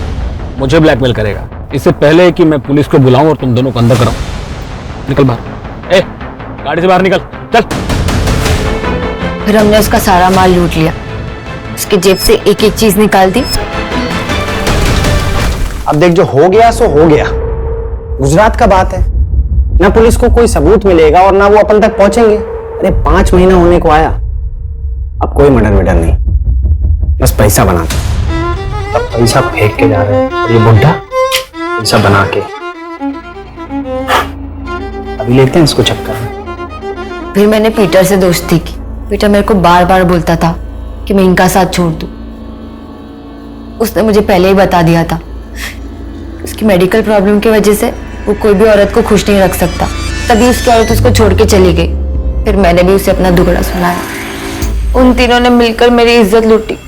मुझे ब्लैकमेल करेगा, इससे पहले कि मैं पुलिस को बुलाऊं और तुम दोनों को अंदर कराऊं। निकल बाहर। ए, गाड़ी से बाहर निकल, चल। फिर हमने उसका सारा माल लूट लिया, उसकी जेब से एक एक चीज निकाल दी। अब देख, जो हो गया सो हो गया। गुजरात का बात है ना, पुलिस को कोई सबूत मिलेगा और ना वो अपन तक पहुंचेंगे। अरे 5 महीना होने को आया, अब कोई मर्डर वर्डर नहीं, बस पैसा बनाते। तब पैसा फेंक के जा रहे हैं और ये बुढ़ा पैसा बना के अभी लेते हैं इसको चक्कर में। फिर मैंने पीटर से दोस्ती की। पीटर मेरे को बार बार बोलता था कि मैं इनका साथ छोड़ दूं। उसने मुझे पहले ही बता दिया था, उसकी मेडिकल प्रॉब्लम की वजह से वो कोई भी औरत को खुश नहीं रख सकता, तभी उसकी औरत उसको छोड़ के चली गई। फिर मैंने भी उसे अपना दुगड़ा सुनाया। उन तीनों ने मिलकर मेरी इज्जत लूटी,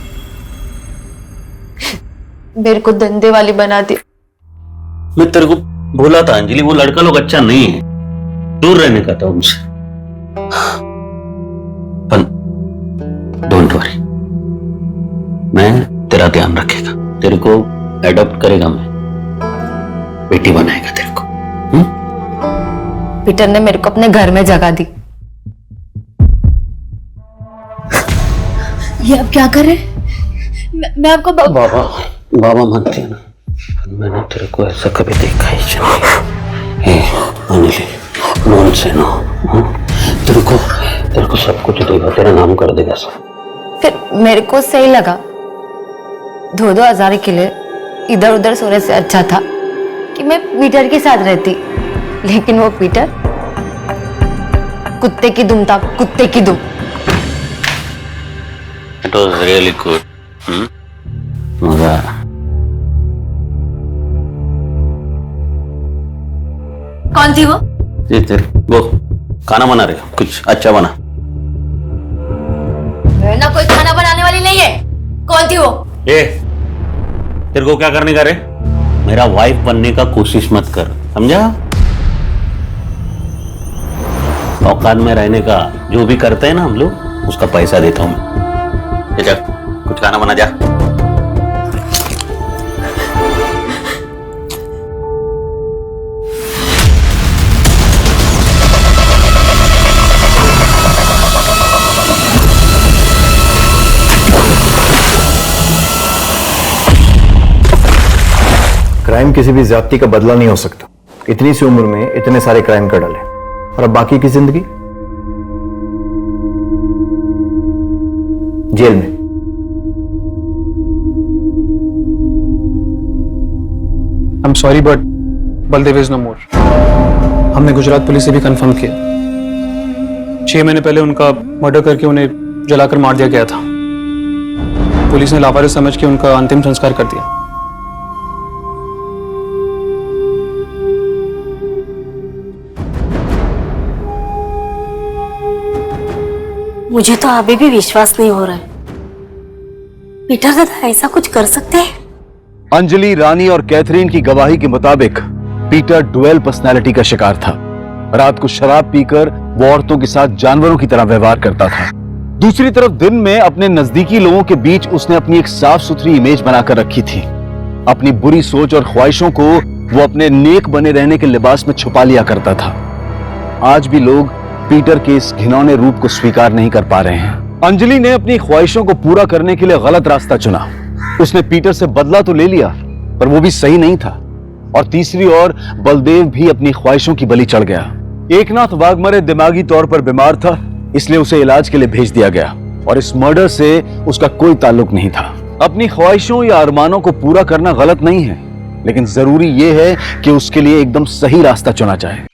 मेरे को धंधे वाली बना दी। मैं तेरे को बोला था अंजलि, वो लड़का लोग अच्छा नहीं है, दूर रहने का था उनसे। पर डोंट वरी, मैं तेरा ध्यान रखेगा, तेरे को एडॉप्ट करेगा, मैं बेटी बनाएगा तेरे को। पीटर ने मेरे को अपने घर में जगह दी। ये अब क्या करे? मैं आपको बाबा मानती है ना, मैंने तेरे को ऐसा कभी देखा ही नहीं। अंजलि, नॉन से ना, तेरे को सब कुछ देगा, तेरा नाम कर देगा सब। फिर मेरे को सही लगा, 2-2 हजार के लिए इधर उधर सोने से अच्छा था कि मैं पीटर के साथ रहती। लेकिन वो पीटर कुत्ते की दुम था, कुत्ते की दुम। It was really good. मजा। कौन थी वो? जी तेरे वो खाना बना रहे हो, कुछ अच्छा बना। मैं ना कोई खाना बनाने वाली नहीं है। कौन थी वो? तेरे को क्या करने का रे? मेरा वाइफ बनने का कोशिश मत कर, समझा? औकात में रहने का जो भी करते हैं ना हम लोग, उसका पैसा देता हूं मैं। जा, कुछ खाना बना जा। क्राइम किसी भी ज्यादती का बदला नहीं हो सकता। इतनी सी उम्र में इतने सारे क्राइम कर डाले, और अब बाकी की जिंदगी जेल में। I am sorry but Baldev is no more. हमने गुजरात पुलिस से भी कंफर्म किया, 6 महीने पहले उनका मर्डर करके उन्हें जलाकर मार दिया गया था। पुलिस ने लावारिस समझ के उनका अंतिम संस्कार कर दिया। मुझे तो अभी भी विश्वास नहीं हो रहा है, पीटर दादा ऐसा कुछ कर सकते हैं? अंजलि, रानी और कैथरीन की गवाही के मुताबिक पीटर डुअल पर्सनालिटी का शिकार था। रात को शराब पीकर वो औरतों के साथ जानवरों की तरह व्यवहार करता था। दूसरी तरफ दिन में अपने नजदीकी लोगों के बीच उसने अपनी एक साफ सुथरी इमेज बनाकर रखी थी। अपनी बुरी सोच और ख्वाहिशों को वो अपने नेक बने रहने के लिबास में छुपा लिया करता था। आज भी लोग पीटर के इस घिनौने रूप को स्वीकार नहीं कर पा रहे हैं। अंजलि ने अपनी ख्वाहिशों को पूरा करने के लिए गलत रास्ता चुना। उसने पीटर से बदला तो ले लिया, पर वो भी सही नहीं था। और तीसरी ओर बलदेव भी अपनी ख्वाहिशों की बलि चढ़ गया। एकनाथ वाघमरे दिमागी तौर पर बीमार था, इसलिए उसे इलाज के लिए भेज दिया गया, और इस मर्डर से उसका कोई ताल्लुक नहीं था। अपनी ख्वाहिशों या अरमानों को पूरा करना गलत नहीं है, लेकिन जरूरी यह है कि उसके लिए एकदम सही रास्ता चुना जाए।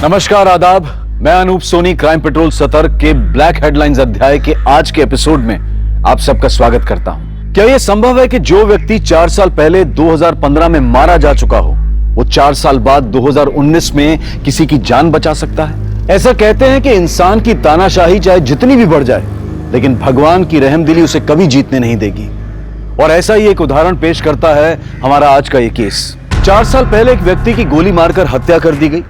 नमस्कार, आदाब। मैं अनूप सोनी क्राइम पेट्रोल सतर्क के ब्लैक हेडलाइंस अध्याय के आज के एपिसोड में आप सबका स्वागत करता हूं। क्या यह संभव है कि जो व्यक्ति 4 साल पहले 2015 में मारा जा चुका हो, वो 4 साल बाद 2019 में किसी की जान बचा सकता है? ऐसा कहते हैं कि इंसान की तानाशाही चाहे जितनी भी बढ़ जाए, लेकिन भगवान की रहमदिली उसे कभी जीतने नहीं देगी। और ऐसा ही एक उदाहरण पेश करता है हमारा आज का ये केस। 4 साल पहले एक व्यक्ति की गोली मारकर हत्या कर दी गई।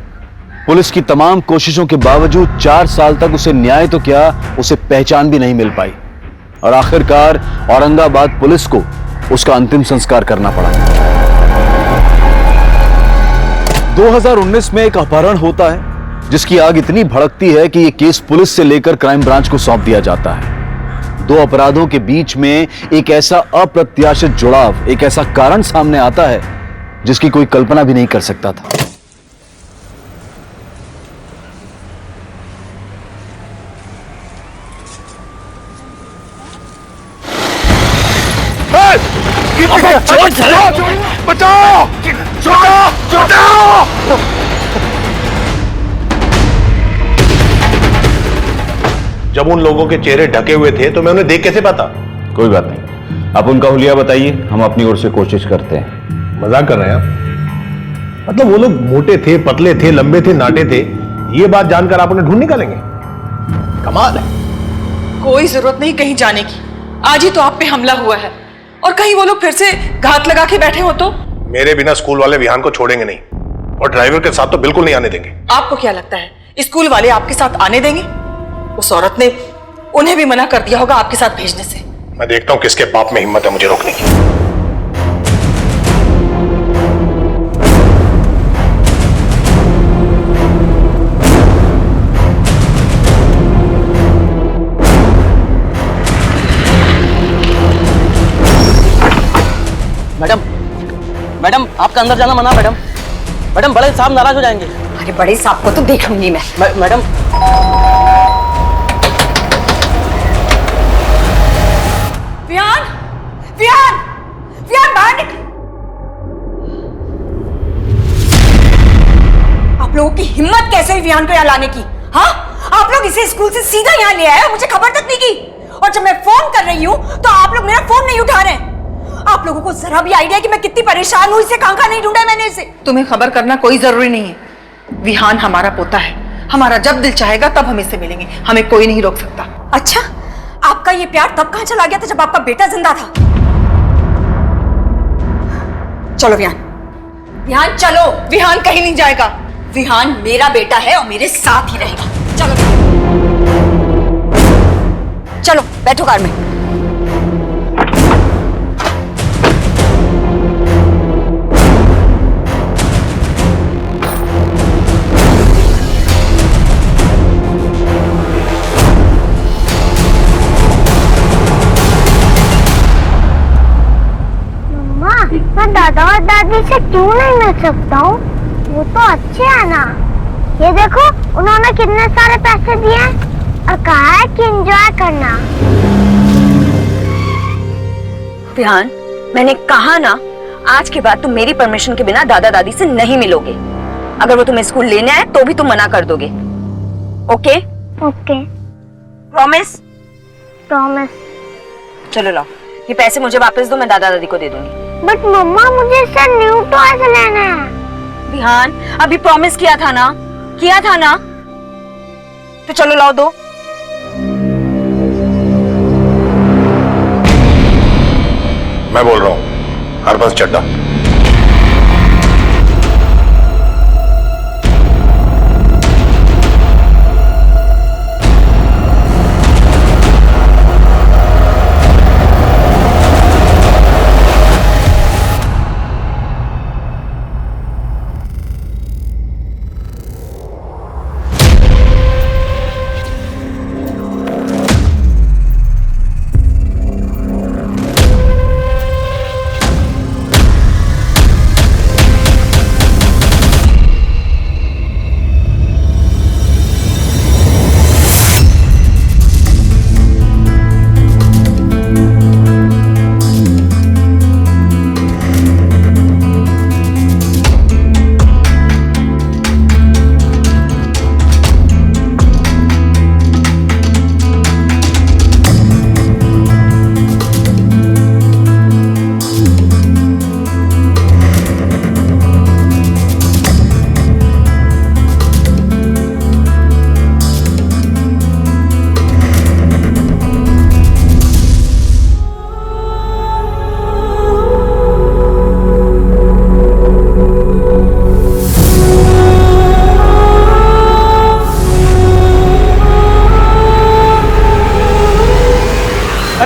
पुलिस की तमाम कोशिशों के बावजूद 4 साल तक उसे न्याय तो क्या, उसे पहचान भी नहीं मिल पाई और आखिरकार औरंगाबाद पुलिस को उसका अंतिम संस्कार करना पड़ा। 2019 में एक अपहरण होता है जिसकी आग इतनी भड़कती है कि यह केस पुलिस से लेकर क्राइम ब्रांच को सौंप दिया जाता है। 2 अपराधों के बीच में एक ऐसा अप्रत्याशित जुड़ाव, एक ऐसा कारण सामने आता है जिसकी कोई कल्पना भी नहीं कर सकता था। बचाओ! जब उन लोगों के चेहरे ढके हुए थे तो मैं उन्हें देख कैसे पाता? कोई बात नहीं, आप उनका हुलिया बताइए, हम अपनी ओर से कोशिश करते हैं। मजाक कर रहे हैं आप? मतलब वो लोग मोटे थे, पतले थे, लंबे थे, नाटे थे, ये बात जानकर आप उन्हें ढूंढ निकालेंगे? कमाल है। कोई जरूरत नहीं कहीं जाने की, आज ही तो आप पे हमला हुआ है और कहीं वो लोग फिर से घात लगा के बैठे हो तो? मेरे बिना स्कूल वाले विहान को छोड़ेंगे नहीं और ड्राइवर के साथ तो बिल्कुल नहीं आने देंगे। आपको क्या लगता है स्कूल वाले आपके साथ आने देंगे? उस औरत ने उन्हें भी मना कर दिया होगा आपके साथ भेजने से। मैं देखता हूं किसके बाप में हिम्मत है मुझे रोकने की। मैडम, मैडम आपका अंदर जाना मना। मैडम, मैडम बड़े साहब नाराज हो जाएंगे। अरे बड़े साहब को तो देख लूंगी मैं। मैडम, विहान, विहान, विहान बाहर निकल। आप लोगों की हिम्मत कैसे हुई विहान को यहाँ लाने की? हाँ, आप लोग इसे स्कूल से सीधा यहाँ ले आए और मुझे खबर तक नहीं की। और जब मैं फोन कर रही हूँ तो आप लोग मेरा फोन नहीं उठा रहे। आप लोगों को जरा भी आइडिया है कि मैं कितनी परेशान हूँ? इसे कहाँ नहीं ढूंढा मैंने इसे। तुम्हें खबर करना कोई जरूरी नहीं है। विहान हमारा पोता है, हमारा जब दिल चाहेगा तब हम इससे मिलेंगे, हमें कोई नहीं रोक सकता। अच्छा, आपका ये प्यार तब कहाँ चला गया था जब आपका बेटा जिंदा था? चलो विहान, विहान चलो। विहान कहीं नहीं जाएगा। विहान मेरा बेटा है और मेरे साथ ही रहेगा। चलो चलो बैठो कार में। मैं दादा और दादी से क्यों नहीं मिल सकता हूँ? वो तो अच्छे है ना। ये देखो उन्होंने कितने सारे पैसे दिए और कहा है कि एंजॉय करना। विहान, मैंने कहा ना, आज के बाद तुम मेरी परमिशन के बिना दादा दादी से नहीं मिलोगे। अगर वो तुम्हें स्कूल लेने आए तो भी तुम मना कर दोगे। ओके? ओके। प्रॉमिस? प्रॉमिस। चलो लाओ, ये पैसे मुझे वापस दो, मैं दादा दादी को दे दूंगी। बट मम्मा मुझे इससे न्यू टॉयज लेना है। विहान, अभी प्रॉमिस किया था ना, किया था ना, तो चलो लाओ दो। मैं बोल रहा हूं, हरबंस चड्डा।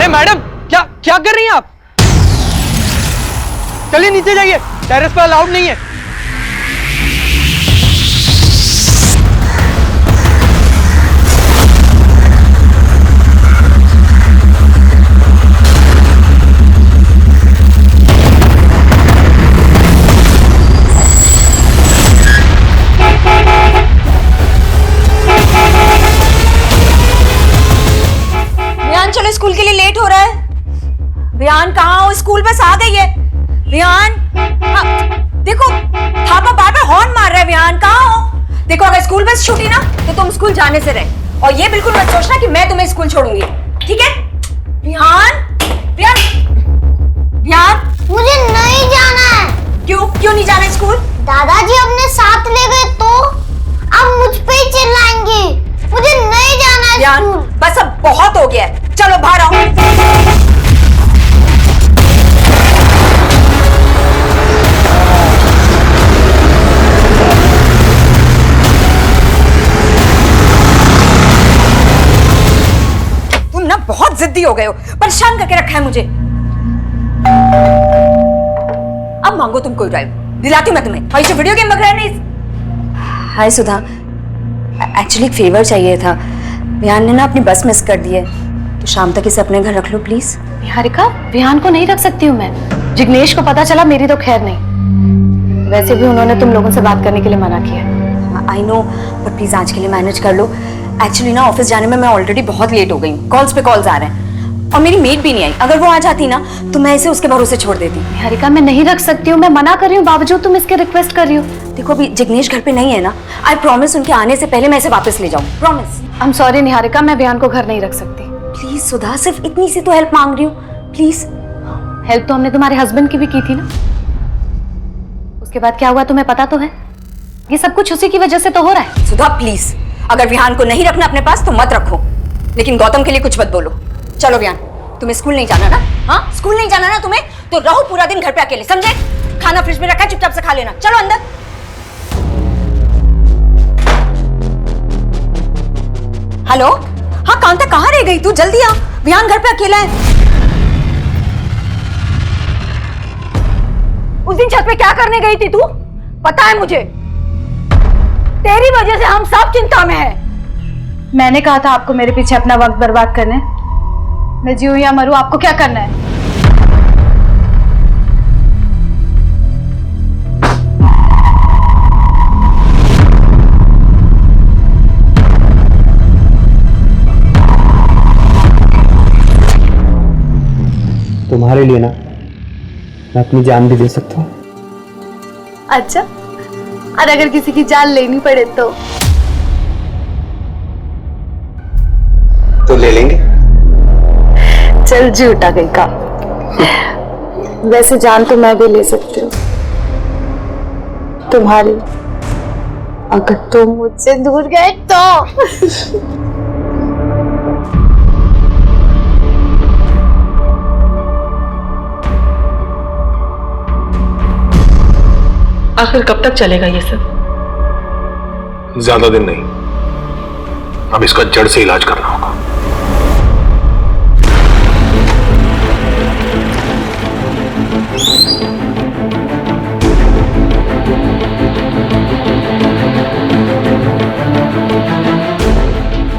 मैडम, क्या क्या कर रही हैं आप? चलिए नीचे जाइए, टेरेस पर अलाउड नहीं है। विहान चलो, स्कूल के लिए लेट हो रहा है। विहान कहाँ हो? स्कूल बस आ गई है। विहान, हाँ, देखो थापा बार बार हॉर्न मार रहा है। विहान कहाँ हो? देखो अगर स्कूल बस छूटी ना तो तुम स्कूल जाने से रहे, और ये बिल्कुल मत सोचना कि मैं तुम्हें स्कूल छोड़ूंगी, ठीक है? विहान, विहान, विहान, मुझे नहीं जाना है। क्यों क्यों नहीं जाना स्कूल? दादाजी अपने साथ ले गए तो अब मुझ पे ही चिल्लाएंगे। मुझे नहीं जाना है विहान, स्कूल। बस अब बहुत हो गया है, चलो बाहर आओ। तुम ना बहुत जिद्दी हो गए हो, परेशान करके रखा है मुझे। अब मांगो तुम कोई ड्राइव, दिलाती हूं मैं तुम्हें। और ये वीडियो गेम लग रहा है नहीं। हाय सुधा, एक्चुअली एक फेवर चाहिए था। विहान ने ना अपनी बस मिस कर दी है, तो शाम तक इसे अपने घर रख लो प्लीज। निहारिका, विहान को नहीं रख सकती हूँ मैं। जिग्नेश को पता चला मेरी तो खैर नहीं। वैसे भी उन्होंने तुम लोगों से बात करने के लिए मना किया। आई नो, पर प्लीज आज के लिए मैनेज कर लो। एक्चुअली ना ऑफिस जाने में मैं ऑलरेडी बहुत लेट हो गई हूँ, कॉल्स पे कॉल्स आ रहे हैं, और मेरी मेड भी नहीं आई। अगर वो आ जाती ना तो मैं इसे उसके भरोसे छोड़ देती। निहारिका, मैं नहीं रख सकती हूँ, मैं मना कर रही हूँ, बावजूद तुम इसके रिक्वेस्ट कर रही हो। देखो अभी जिग्नेश घर पे नहीं है ना, आई प्रॉमिस उनके आने से पहले मैं इसे वापस ले जाऊँ, promise. I am sorry Niharika, मैं विहान को घर नहीं रख सकती। प्लीज सुधा, सिर्फ इतनी सी तो हेल्प मांग रही हूँ, प्लीज। हेल्प तो हमने तुम्हारे हस्बैंड की भी की थी ना। उसके बाद क्या हुआ तुम्हें पता तो है। ये सब कुछ उसी की वजह से तो हो रहा है। सुधा प्लीज, अगर विहान को नहीं रखना अपने पास तो मत रखो, लेकिन गौतम के लिए कुछ मत बोलो। चलो विहान, तुम्हें स्कूल नहीं जाना ना? हाँ, स्कूल नहीं जाना ना तुम्हें, तो रहो पूरा दिन घर पे अकेले, समझे? खाना फ्रिज में रखा है, चुपचाप से खा लेना। चलो अंदर। हेलो, हाँ कांता, कहाँ रह गई तू? जल्दी आ, विहान घर पे अकेला है। उस दिन छत पे क्या करने गई थी तू? पता है मुझे, तेरी वजह से हम सब चिंता में हैं। मैंने कहा था आपको मेरे पीछे अपना वक्त बर्बाद करने। मैं जीऊं या मरूं, आपको क्या करना है? तुम्हारे लिए ना मैं अपनी जान भी दे सकता हूँ। अच्छा, और अगर किसी की जान लेनी पड़े तो ले लेंगे। चल झूठा कहीं का। वैसे जान तो मैं भी ले सकती हूँ तुम्हारी, अगर तुम मुझसे दूर गए तो। आखिर कब तक चलेगा ये सब? ज्यादा दिन नहीं, अब इसका जड़ से इलाज करना होगा।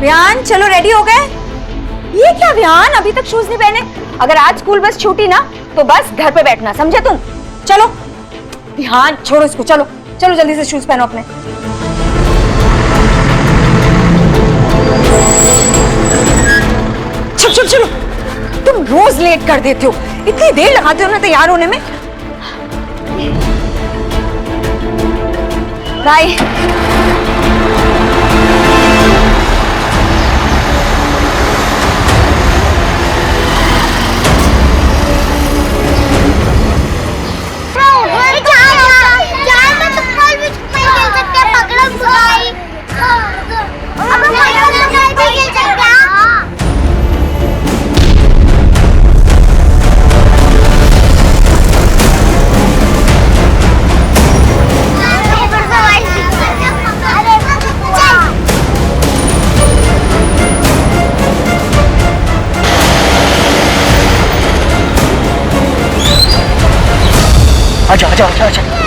विहान चलो, रेडी हो गए? ये क्या विहान, अभी तक शूज नहीं पहने? अगर आज स्कूल बस छूटी ना तो बस घर पे बैठना, समझे तुम? चलो विहान, छोड़ो इसको, चलो चलो जल्दी से शूज पहनो अपने। चलो चलो चलो, तुम रोज लेट कर देते हो, इतनी देर लगाते हो ना तैयार होने में। बाय। अच्छा अच्छा अच्छा।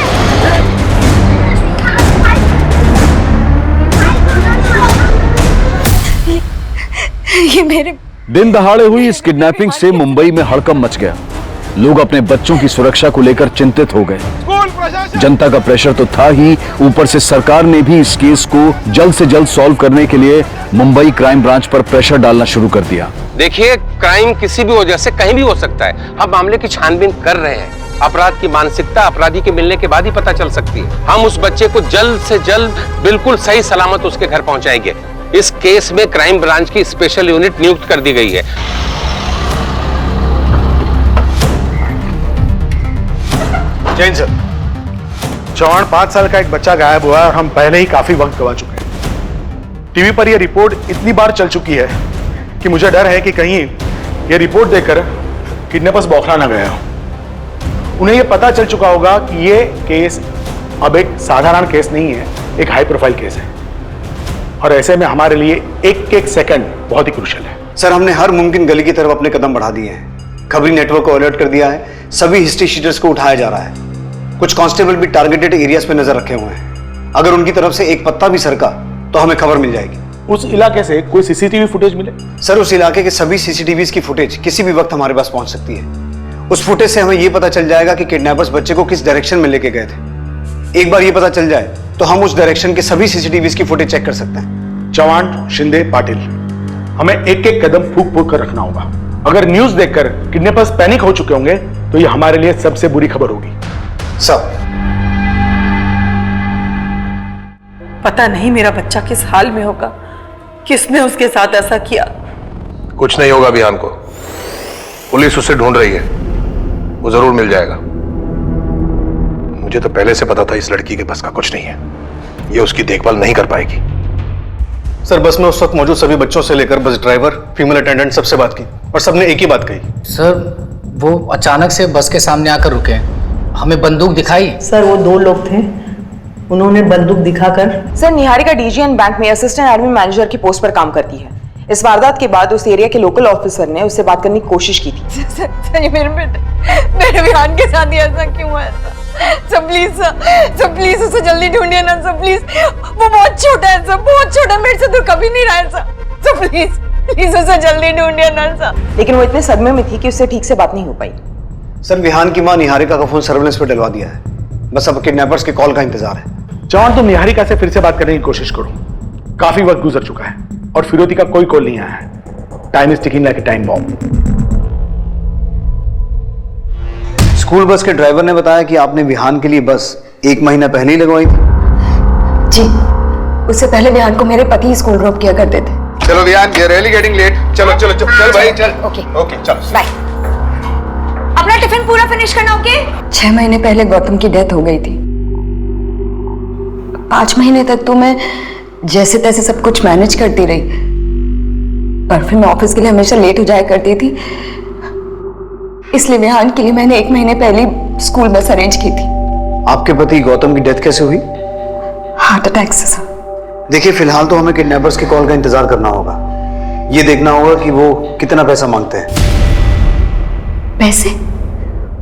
ये मेरे दिन दहाड़े हुई इस किडनैपिंग से मुंबई में हड़कंप मच गया। लोग अपने बच्चों की सुरक्षा को लेकर चिंतित हो गए। जनता का प्रेशर तो था ही, ऊपर से सरकार ने भी इस केस को जल्द से जल्द सॉल्व करने के लिए मुंबई क्राइम ब्रांच पर प्रेशर डालना शुरू कर दिया। देखिए, क्राइम किसी भी वजह से कहीं भी हो सकता है। हम मामले की छानबीन कर रहे हैं। अपराध की मानसिकता अपराधी के मिलने के बाद ही पता चल सकती है। हम उस बच्चे को जल्द से जल्द बिल्कुल सही सलामत उसके घर पहुंचाएंगे। इस केस में क्राइम ब्रांच की स्पेशल यूनिट नियुक्त कर दी गई है। जैन सर, चौहान 5 साल का एक बच्चा गायब हुआ है और हम पहले ही काफी वक्त गवा चुके हैं। टीवी पर यह रिपोर्ट इतनी बार चल चुकी है कि मुझे डर है कि कहीं यह रिपोर्ट देखकर किडनैपर्स बौखला ना गए हो। उन्हें यह पता चल चुका होगा कि यह केस अब एक साधारण केस नहीं है, एक हाई प्रोफाइल केस है और ऐसे में हमारे लिए एक एक सेकंड बहुत ही क्रूशियल है। सर, हमने हर मुमकिन गली की तरफ अपने कदम बढ़ा दिए हैं। खबरी नेटवर्क को अलर्ट कर दिया है। सभी हिस्ट्री शीटर्स को उठाया जा रहा है। कुछ कांस्टेबल भी टारगेटेड एरियाज पे नजर रखे हुए हैं। अगर उनकी तरफ से एक पत्ता भी सरका तो हमें खबर मिल जाएगी। उस इलाके से कोई सीसीटीवी फुटेज मिले? सर, उस इलाके के सभी सीसीटीवी की फुटेज किसी भी वक्त हमारे पास पहुंच सकती है। उस फुटेज से हमें यह पता चल जाएगा कि किडनैपर्स बच्चे को किस डायरेक्शन में लेके गए थे। एक बार ये पता चल जाए तो हम उस डायरेक्शन के सभी सीसीटीवी की फुटेज चेक कर सकते हैं। चौहान, शिंदे, पाटिल, हमें एक एक कदम फूक फूक कर रखना होगा। अगर न्यूज देखकर किडनैपर्स पैनिक हो चुके होंगे तो ये हमारे लिए सबसे बुरी खबर होगी। सब पता नहीं मेरा बच्चा किस हाल में होगा, किसने उसके साथ ऐसा किया। कुछ नहीं होगा विहान को, पुलिस उसे ढूंढ रही है, वो जरूर मिल जाएगा। मुझे तो पहले से पता था इस लड़की के बस का कुछ नहीं है, ये उसकी देखभाल नहीं कर पाएगी। सर, बस में उस वक्त मौजूद सभी बच्चों से लेकर बस ड्राइवर, फीमेल अटेंडेंट सबसे बात की और सबने एक ही बात कही। सर, वो अचानक से बस के सामने आकर रुके, हमें बंदूक दिखाई। सर, वो 2 लोग थे, उन्होंने बंदूक दिखाकर। सर, निहारिका डीजीएन बैंक में असिस्टेंट एडमिन मैनेजर की पोस्ट पर काम करती है। इस वारदात के बाद उस एरिया के लोकल ऑफिसर ने उससे बात करने की कोशिश की थी। सर, मेरे विहान के साथ ही ऐसा क्यों हुआ? सर प्लीज उसे जल्दी ढूंढिए ना सर, प्लीज। वो बहुत छोटा है सर, बहुत छोटा, मेरे से तो कभी नहीं रहा है सर। प्लीज उसे जल्दी ढूंढिए ना सर। लेकिन वो इतने सदमे में थी कि उससे ठीक से बात नहीं हो पाई। सर, विहान की मां निहारिका का फोन सर्वेलेंस पे डलवा दिया है। बस अब किडनैपर्स के कॉल का इंतजार है। चौहान, तुम निहारिका से फिर से बात करने की कोशिश करो। काफी वक्त गुजर चुका है और फिरोती का कोई कॉल नहीं आया है। Time is ticking like a time bomb. School bus के ड्राइवर ने बताया कि आपने विहान के लिए बस 1 महीना पहले ही लगवाई थी। जी, उससे पहले विहान को मेरे पति स्कूल ड्रॉप किया करते थे। चलो Vihaan, we are really getting late. चलो चलो चल भाई, चल। ओके चलो बाय। अपना टिफिन पूरा फिनिश करना, ओके? 6 महीने पहले गौतम की डेथ हो गई थी। 5 महीने तक तो मैं जैसे तैसे सब कुछ मैनेज करती रही, पर फिर मैं ऑफिस के लिए हमेशा लेट हो जाया करती थी। इसलिए विहान के लिए मैंने 1 महीने पहले स्कूल बस अरेंज की थी। आपके पति गौतम की डेथ कैसे हुई? हार्ट अटैक से सर। देखिए, फिलहाल तो हमें किडनैपर्स की कॉल का इंतजार करना होगा। ये देखना होगा कि वो कितना पैसा मांगते हैं। पैसे?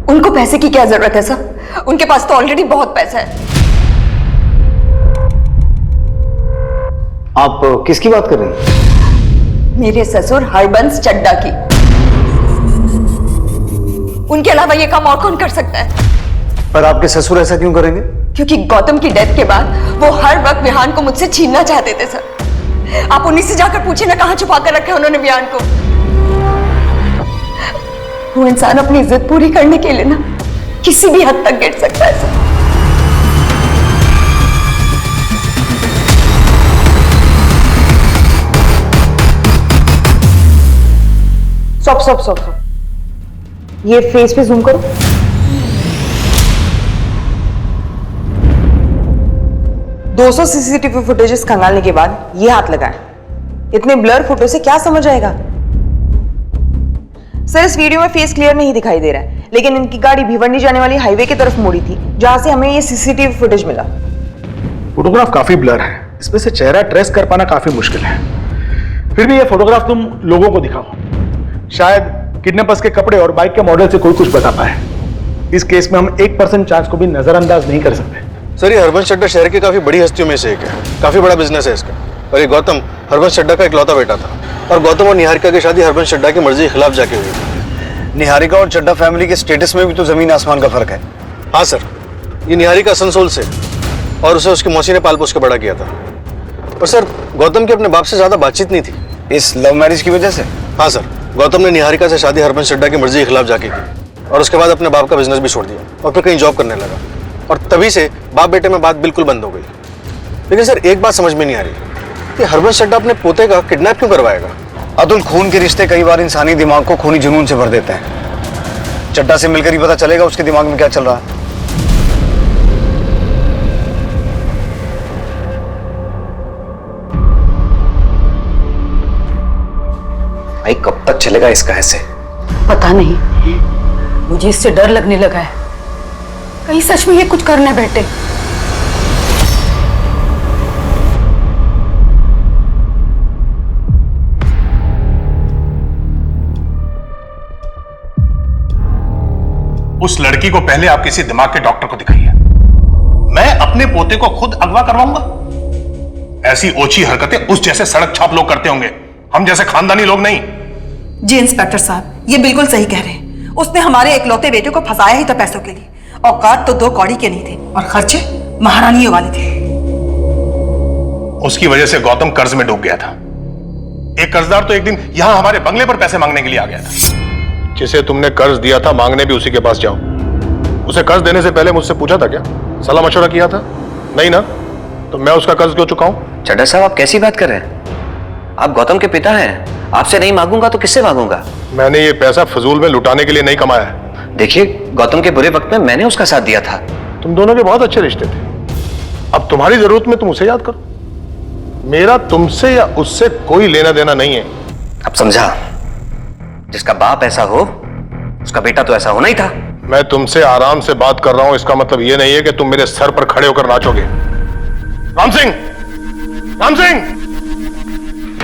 उनको पैसे की क्या जरूरत है सर? उनके पास तो ऑलरेडी बहुत पैसा है। आप किसकी बात कर रही हैं? मेरे ससुर हरबंस चड्डा की। उनके अलावा ये काम और कौन कर सकता है? पर आपके ससुर ऐसा क्यों करेंगे? क्योंकि गौतम की डेथ के बाद वो हर वक्त विहान को मुझसे छीनना चाहते थे सर। आप उन्हीं से जाकर पूछिए ना, कहां छुपा कर रखा है उन्होंने विहान को। वो इंसान अपनी इज्जत पूरी करने के लिए ना किसी भी हद तक गिर सकता है सर। स्टॉप। ये फेस पे जूम करो। $200 सीसीटीवी फुटेजेस खंगालने के बाद ये हाथ लगाए। इतने ब्लर फोटो से क्या समझ आएगा? सर, इस वीडियो में फेस क्लियर नहीं दिखाई दे रहा है, लेकिन इनकी गाड़ी भिवंडी जाने वाली हाईवे की तरफ मुड़ी थी, जहां से हमें ये सीसीटीवी फुटेज मिला। फोटोग्राफ काफी ब्लर है, इसमें से चेहरा ट्रेस कर पाना काफी मुश्किल है। फिर भी ये फोटोग्राफ तुम लोगों को दिखाओ, शायद किडनैपर्स के कपड़े और बाइक के मॉडल से कोई कुछ बता पाए। इस केस में हम 1% चांस को भी नजरअंदाज नहीं कर सकते। सर, ये हरबंस चड्ढा शहर की काफी बड़ी हस्तियों में से एक है, काफी बड़ा बिजनेस है इसका। और ये गौतम हरबंस चड्ढा का इकलौता बेटा था, और गौतम और निहारिका की शादी हरबंस चड्ढा की मर्जी के खिलाफ जाके हुई थी। निहारिका और चड्ढा फैमिली के स्टेटस में भी तो जमीन आसमान का फर्क है। हाँ सर, ये निहारिका असनसोल से, और उसे उसकी मौसी ने पाल पोस के बड़ा किया था। और सर, गौतम की अपने बाप से ज्यादा बातचीत नहीं थी इस लव मैरिज की वजह से। हाँ सर, गौतम ने निहारिका से शादी हरबंस चड्ढा की मर्जी के खिलाफ जाके की, और उसके बाद अपने बाप का बिजनेस भी छोड़ दिया और फिर कहीं जॉब करने लगा, और तभी से बाप बेटे में बात बिल्कुल बंद हो गई। लेकिन सर, एक बात समझ में नहीं आ रही कि हरबंस चड्ढा अपने पोते का किडनैप क्यों करवाएगा? अतुल, खून के रिश्ते कई बार इंसानी दिमाग को खूनी जुनून से भर देते हैं। चड्ढा से मिलकर ही पता चलेगा उसके दिमाग में क्या चल रहा है। भाई, कब तक चलेगा इसका ऐसे? पता नहीं, मुझे इससे डर लगने लगा है, कहीं सच में ये कुछ करने बैठे। उस लड़की को पहले आप किसी दिमाग के डॉक्टर को दिखाइए। मैं अपने पोते को खुद अगवा करवाऊंगा? ऐसी ओछी हरकतें उस जैसे सड़क छाप लोग करते होंगे, हम जैसे खानदानी लोग नहीं। जी इंस्पेक्टर साहब, ये बिल्कुल सही कह रहे हैं। उसने हमारे इकलौते बेटे को फंसाया ही था पैसों के लिए। औकात तो 2 कौड़ी के नहीं थे, और खर्चे महारानियों वाले थे। उसकी वजह से गौतम कर्ज में डूब गया था। एक कर्जदार तो एक दिन यहां हमारे बंगले पर पैसे मांगने के लिए आ गया था। जिसे तुमने कर्ज दिया था, मांगने भी उसी के पास जाओ। उसे कर्ज देने से पहले मुझसे पूछा था क्या? सलाह मशवरा किया था? नहीं ना? तो मैं उसका कर्ज क्यों चुकाऊं? चड्ढा साहब, आप कैसी बात कर रहे हैं? आप गौतम के पिता हैं, आपसे नहीं मांगूंगा तो किससे मांगूंगा? मैंने ये पैसा फजूल में लुटाने के लिए नहीं कमाया है। देखिए, गौतम के बुरे वक्त में मैंने उसका साथ दिया था। तुम दोनों के बहुत अच्छे रिश्ते थे। अब तुम्हारी जरूरत में तुम उसे याद करो। मेरा तुमसे या उससे कोई लेना देना नहीं है। अब समझा, जिसका बाप ऐसा हो उसका बेटा तो ऐसा होना ही था। मैं तुमसे आराम से बात कर रहा हूं, इसका मतलब यह नहीं है कि तुम मेरे सर पर खड़े होकर नाचोगे। राम सिंह, राम सिंह।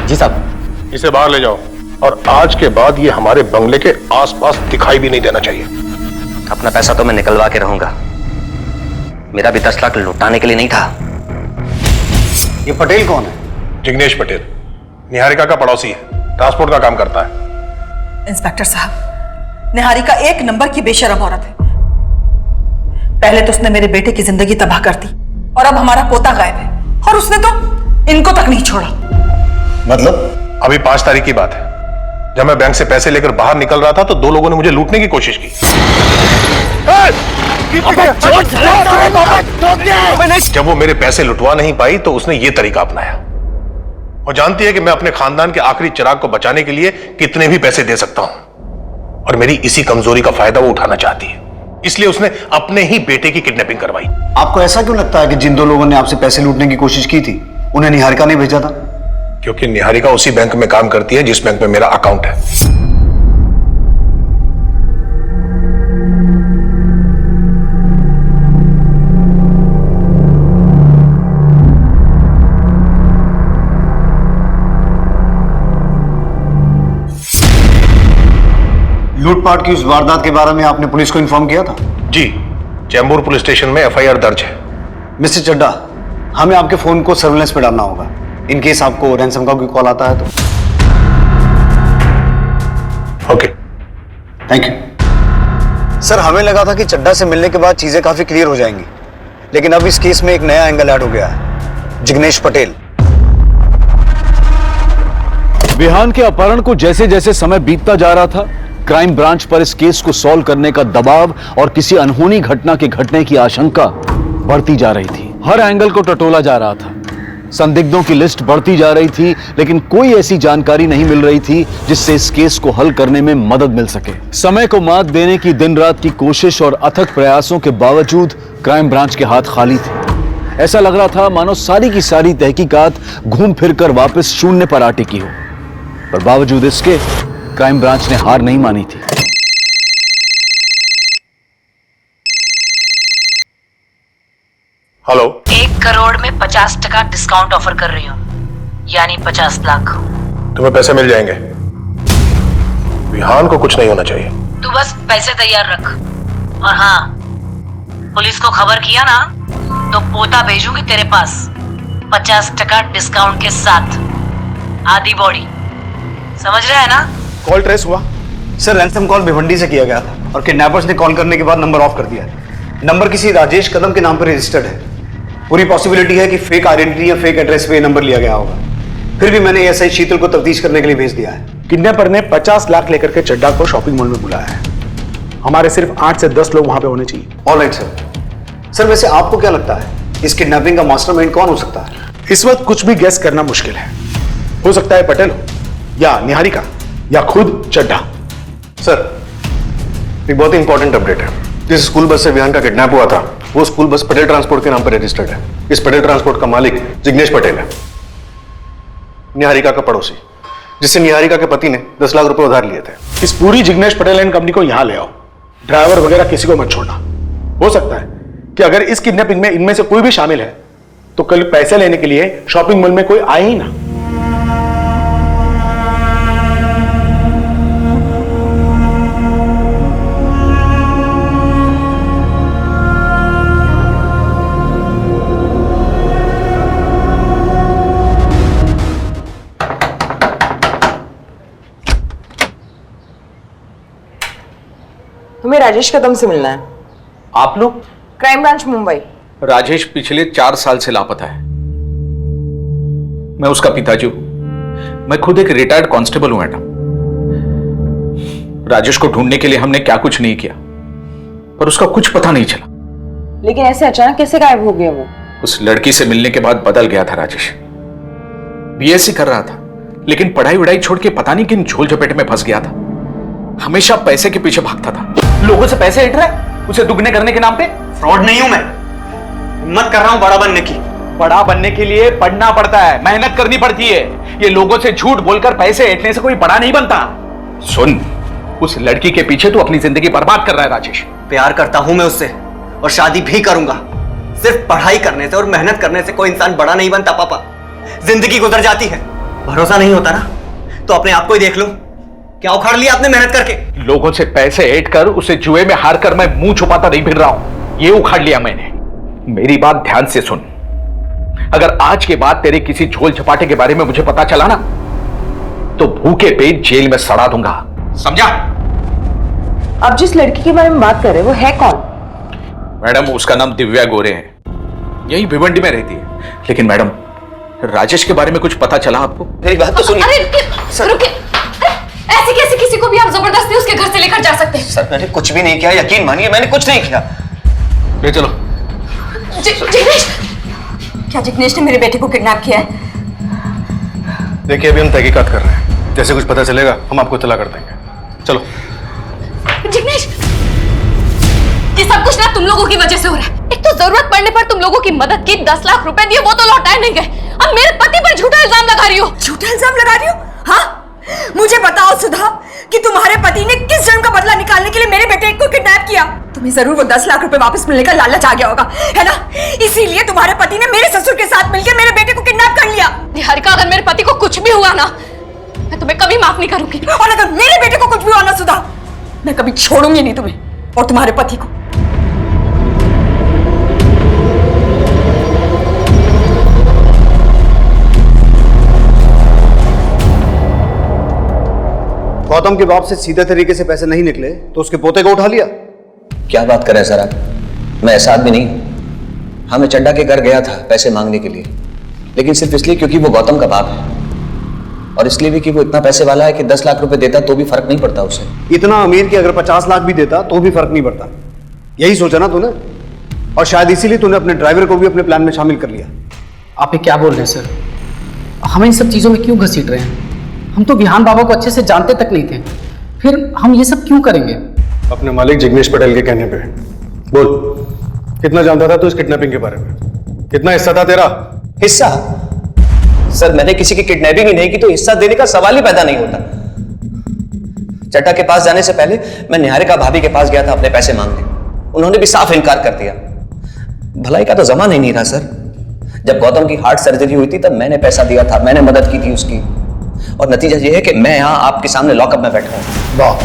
जी साहब। इसे बाहर ले जाओ, और आज के बाद ये हमारे बंगले के आसपास दिखाई भी नहीं देना चाहिए। अपना पैसा तो मैं निकलवा के रहूंगा, मेरा भी 10 लाख लुटाने के लिए नहीं था। ये पटेल कौन है? जिग्नेश पटेल, निहारिका का पड़ोसी है, ट्रांसपोर्ट का काम करता है। इंस्पेक्टर साहब, निहारिका 1 नंबर की बेशरम औरत है। पहले तो उसने मेरे बेटे की जिंदगी तबाह कर दी, और अब हमारा पोता गायब है, और उसने तो इनको तक नहीं छोड़ा। मतलब? अभी 5 तारीख की बात है, जब मैं बैंक से पैसे लेकर बाहर निकल रहा था तो 2 लोगों ने मुझे लूटने की कोशिश की। जब वो मेरे पैसे लुटवा नहीं पाई तो उसने ये तरीका अपनाया। और जानती है कि मैं अपने खानदान के आखिरी चिराग को बचाने के लिए कितने भी पैसे दे सकता हूं, और मेरी इसी कमजोरी का फायदा वो उठाना चाहती है। इसलिए उसने अपने ही बेटे की किडनैपिंग करवाई। आपको ऐसा क्यों लगता है कि जिन 2 लोगों ने आपसे पैसे लूटने की कोशिश की थी, उन्हें निहारिका ने भेजा था? क्योंकि निहारिका उसी बैंक में काम करती है जिस बैंक में मेरा अकाउंट है। लूटपाट की उस वारदात के बारे में आपने पुलिस को इन्फॉर्म किया था? जी, चैम्बूर पुलिस स्टेशन में FIR दर्ज है। मिस्टर चड्ढा, हमें आपके फोन को सर्विलेंस पे डालना होगा, इन केस आपको रैंसम का कोई कॉल आता है तो। Okay, thank you. सर, हमें लगा था कि चड्ढा से मिलने के बाद चीजें काफी क्लियर हो जाएंगी, लेकिन अब इस केस में एक नया एंगल ऐड हो गया है। जिग्नेश पटेल। विहान के अपहरण को जैसे जैसे समय बीतता जा रहा था, क्राइम ब्रांच पर इस केस को सॉल्व करने का दबाव और किसी अनहोनी घटना के घटने की आशंका बढ़ती जा रही थी। हर एंगल को टटोला जा रहा था, संदिग्धों की लिस्ट बढ़ती जा रही थी, लेकिन कोई ऐसी जानकारी नहीं मिल रही थी जिससे इस केस को हल करने में मदद मिल सके। समय को मात देने की दिन रात की कोशिश और अथक प्रयासों के बावजूद क्राइम ब्रांच के हाथ खाली थे। ऐसा लग रहा था मानो सारी की सारी तहकीकात घूम फिरकर वापस शून्य पर आ टिकी हो, पर बावजूद इसके क्राइम ब्रांच ने हार नहीं मानी थी। हेलो। 1 करोड़ में 50% डिस्काउंट ऑफर कर रही हूँ, यानी 50 लाख। तुम्हें पैसे मिल जाएंगे, विहान को कुछ नहीं होना चाहिए। तू बस पैसे तैयार रख, और हाँ, पुलिस को खबर किया ना तो पोता भेजूंगी तेरे पास 50% डिस्काउंट के साथ, आधी बॉडी। समझ रहा है ना? कॉल ट्रेस हुआ? सर रैंसम कॉल भिवंडी से किया गया था और किडनैपर्स ने कॉल करने के बाद नंबर ऑफ कर दिया है। नंबर किसी राजेश कदम के नाम पर रजिस्टर्ड है। पूरी पॉसिबिलिटी है कि फेक आइडेंटिटी या फेक एड्रेस पे नंबर लिया गया होगा। फिर भी मैंने एसआई शीतल को तफ्तीश करने के लिए भेज दिया है। किडनैपर ने 50 लाख लेकर के चड्डा को शॉपिंग मॉल में बुलाया है। हमारे सिर्फ 8 से 10 लोग वहां पे होने चाहिए। Alright sir. सर वैसे आपको क्या लगता है इस किडनैपिंग का मास्टरमाइंड कौन हो सकता है? इस वक्त कुछ भी गेस करना मुश्किल है। हो सकता है पटेल हो, या निहारिका, या खुद चड्डा। सर एक बहुत ही इंपॉर्टेंट अपडेट है। जिस स्कूल बस से विहान का किडनैप हुआ था वो स्कूल बस पटेल ट्रांसपोर्ट के नाम पर रजिस्टर्ड है। इस पटेल ट्रांसपोर्ट का मालिक जिग्नेश पटेल है, निहारिका का पड़ोसी, जिससे निहारिका के पति ने 10 लाख रुपए उधार लिए थे। इस पूरी जिग्नेश पटेल एंड कंपनी को यहां ले आओ। ड्राइवर वगैरह किसी को मत छोड़ना। हो सकता है कि अगर इस किडनैपिंग में इनमें से कोई भी शामिल है तो कल पैसे लेने के लिए शॉपिंग मॉल में कोई आए ही ना। हमें राजेश कदम से मिलना है। आप लोग? Crime branch Mumbai. राजेश पिछले 4 साल से लापता है। मैं उसका पिताजी हूं। मैं खुद एक रिटायर्ड कांस्टेबल हूं मैडम। राजेश को ढूंढने के लिए हमने क्या कुछ नहीं किया, पर उसका कुछ पता नहीं चला। लेकिन ऐसे अचानक कैसे गायब हो गया वो? उस लड़की से मिलने के बाद बदल गया था राजेश। बीएससी कर रहा था, लेकिन पढ़ाई वढ़ाई छोड़ के पता नहीं किन झोल झपेटे में फंस गया था। हमेशा पैसे के पीछे भागता था। लोगों से पैसे हट रहा है उसे दुगने करने के नाम पे। फ्रॉड नहीं हूं मैं, हिम्मत कर रहा हूं बड़ा बनने की। बड़ा बनने के लिए पढ़ना पड़ता है, मेहनत करनी पड़ती है। ये लोगों से झूठ बोलकर पैसे ऐंठने से कोई बड़ा नहीं बनता। सुन, उस लड़की के पीछे तू अपनी जिंदगी बर्बाद कर रहा है राजेश। प्यार करता हूं मैं उससे और शादी भी करूंगा। सिर्फ पढ़ाई करने से और मेहनत करने से कोई इंसान बड़ा नहीं बनता पापा। जिंदगी गुजर जाती है। भरोसा नहीं होता ना तो अपने आप को ही देख लो। क्या उखाड़ लिया आपने मेहनत करके? लोगों से पैसे ऐंठ कर उसे जुए में हार कर मैं मुंह छुपाता नहीं फिर रहा हूं। ये उखाड़ लिया मैंने। मेरी बात ध्यान से सुन। अगर आज के बाद तेरे किसी झोल झपाटे के बारे में मुझे पता चला ना तो भूखे पेट जेल में सड़ा दूंगा, समझा? अब जिस लड़की के बारे में बात कर रहे हैं वो है कौन? मैडम उसका नाम दिव्या गोरे है, यही भिवंडी में रहती है। लेकिन मैडम राजेश के बारे में कुछ पता चला आपको? मेरी बात तो सुनिए। अरे रुकिए, ऐसे कैसे किसी को भी आप जबरदस्ती उसके घर से लेकर जा सकते हैं? सर मैंने कुछ भी नहीं किया, यकीन मानिए मैंने कुछ नहीं किया। ले चलो। जिग्नेश, क्या जिग्नेश ने मेरे बेटे को किडनैप किया है? देखिए अभी हम तहकीकात कर रहे हैं, जैसे कुछ पता चलेगा हम आपको इत्तला कर देंगे। चलो। जिग्नेश, ये सब कुछ ना तुम लोगों की वजह से हो रहा है। एक तो जरूरत पड़ने पर तुम लोगों की मदद की, 10 लाख रुपए दिए वो तो लौटाए नहीं गए। अब मेरे पति पर झूठा इल्जाम लगा रही हो। झूठा इल्जाम लगा रही हो? हाँ, मुझे बताओ सुधा कि तुम्हारे पति ने किस जन्म का बदला निकालने के लिए मेरे बेटे को किडनैप किया। तुम्हें जरूर वो 10 लाख रुपए वापस मिलने का लालच आ गया होगा, है ना? इसीलिए तुम्हारे पति ने मेरे ससुर के साथ मिलकर मेरे बेटे को किडनैप कर लिया। निहारिका, अगर मेरे पति को कुछ भी हुआ ना मैं तुम्हें कभी माफ नहीं करूंगी। और अगर मेरे बेटे को कुछ भी हुआ ना सुधा, मैं कभी छोड़ूंगी नहीं तुम्हें और तुम्हारे पति को। गौतम के बाप से सीधे तरीके से पैसे नहीं निकले तो उसके पोते को उठा लिया। क्या बात कर रहे हैं सर आप? मैं ऐसा आदमी नहीं। हाँ, मैं चड्डा के घर गया था पैसे मांगने के लिए, लेकिन सिर्फ इसलिए क्योंकि वो गौतम का बाप है, और इसलिए भी कि वो इतना पैसे वाला है कि 10 लाख रुपए देता तो भी फर्क नहीं पड़ता उसे। इतना अमीर कि अगर 50 लाख भी देता तो भी फर्क नहीं पड़ता। यही सोचा ना तूने, और शायद इसीलिए तूने अपने ड्राइवर को भी अपने प्लान में शामिल कर लिया। आप ये क्या बोल रहे हैं सर? हम इन सब चीजों में क्यों घसीट रहे हैं? हम तो विहान बाबा को अच्छे से जानते तक नहीं थे, फिर हम ये सब क्यों करेंगे? अपने मालिक जिग्नेश पटेल के कहने पे। बोल, कितना जानता था तू इस किडनैपिंग के बारे में? कितना हिस्सा था तेरा? हिस्सा? सर मैंने किसी की किडनैपिंग ही नहीं की तो हिस्सा देने का सवाल ही पैदा नहीं होता। चड्डा के पास जाने से पहले मैं निहारिका भाभी के पास गया था अपने पैसे मांगने। उन्होंने भी साफ इनकार कर दिया। भलाई का तो जमाना ही नहीं था सर। जब गौतम की हार्ट सर्जरी हुई थी तब मैंने पैसा दिया था, मैंने मदद की थी उसकी, और नतीजा यह है कि मैं यहां आपके सामने लॉकअप में बैठा हूं। वाह,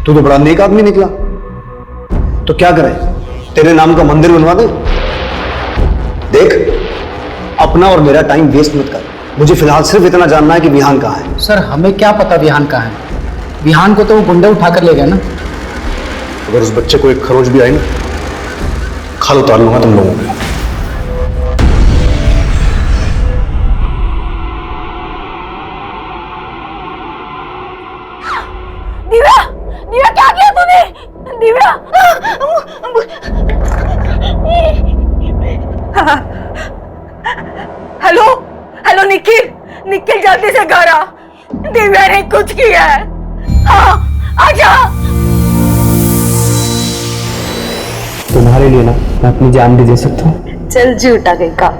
तू तो बड़ा नेक आदमी निकला। तो क्या करें, तेरे नाम का मंदिर बनवा दे? देख, अपना और मेरा टाइम वेस्ट मत कर। मुझे फिलहाल सिर्फ इतना जानना है कि विहान कहाँ है। सर हमें क्या पता विहान कहाँ है? विहान को तो वो गुंडे उठाकर ले गए ना। अगर उस बच्चे को एक खरोच भी आई ना, खाल उतार लूंगा तुम लोगों को। दिव्या, दिव्या क्या किया तूने? दिव्या, हेलो हेलो निखिल, निखिल जल्दी से घर आ। दिव्या ने कुछ किया है। हाँ आजा। तुम्हारे लिए ना मैं अपनी जान भी दे सकता हूँ। चल झूठा गई का।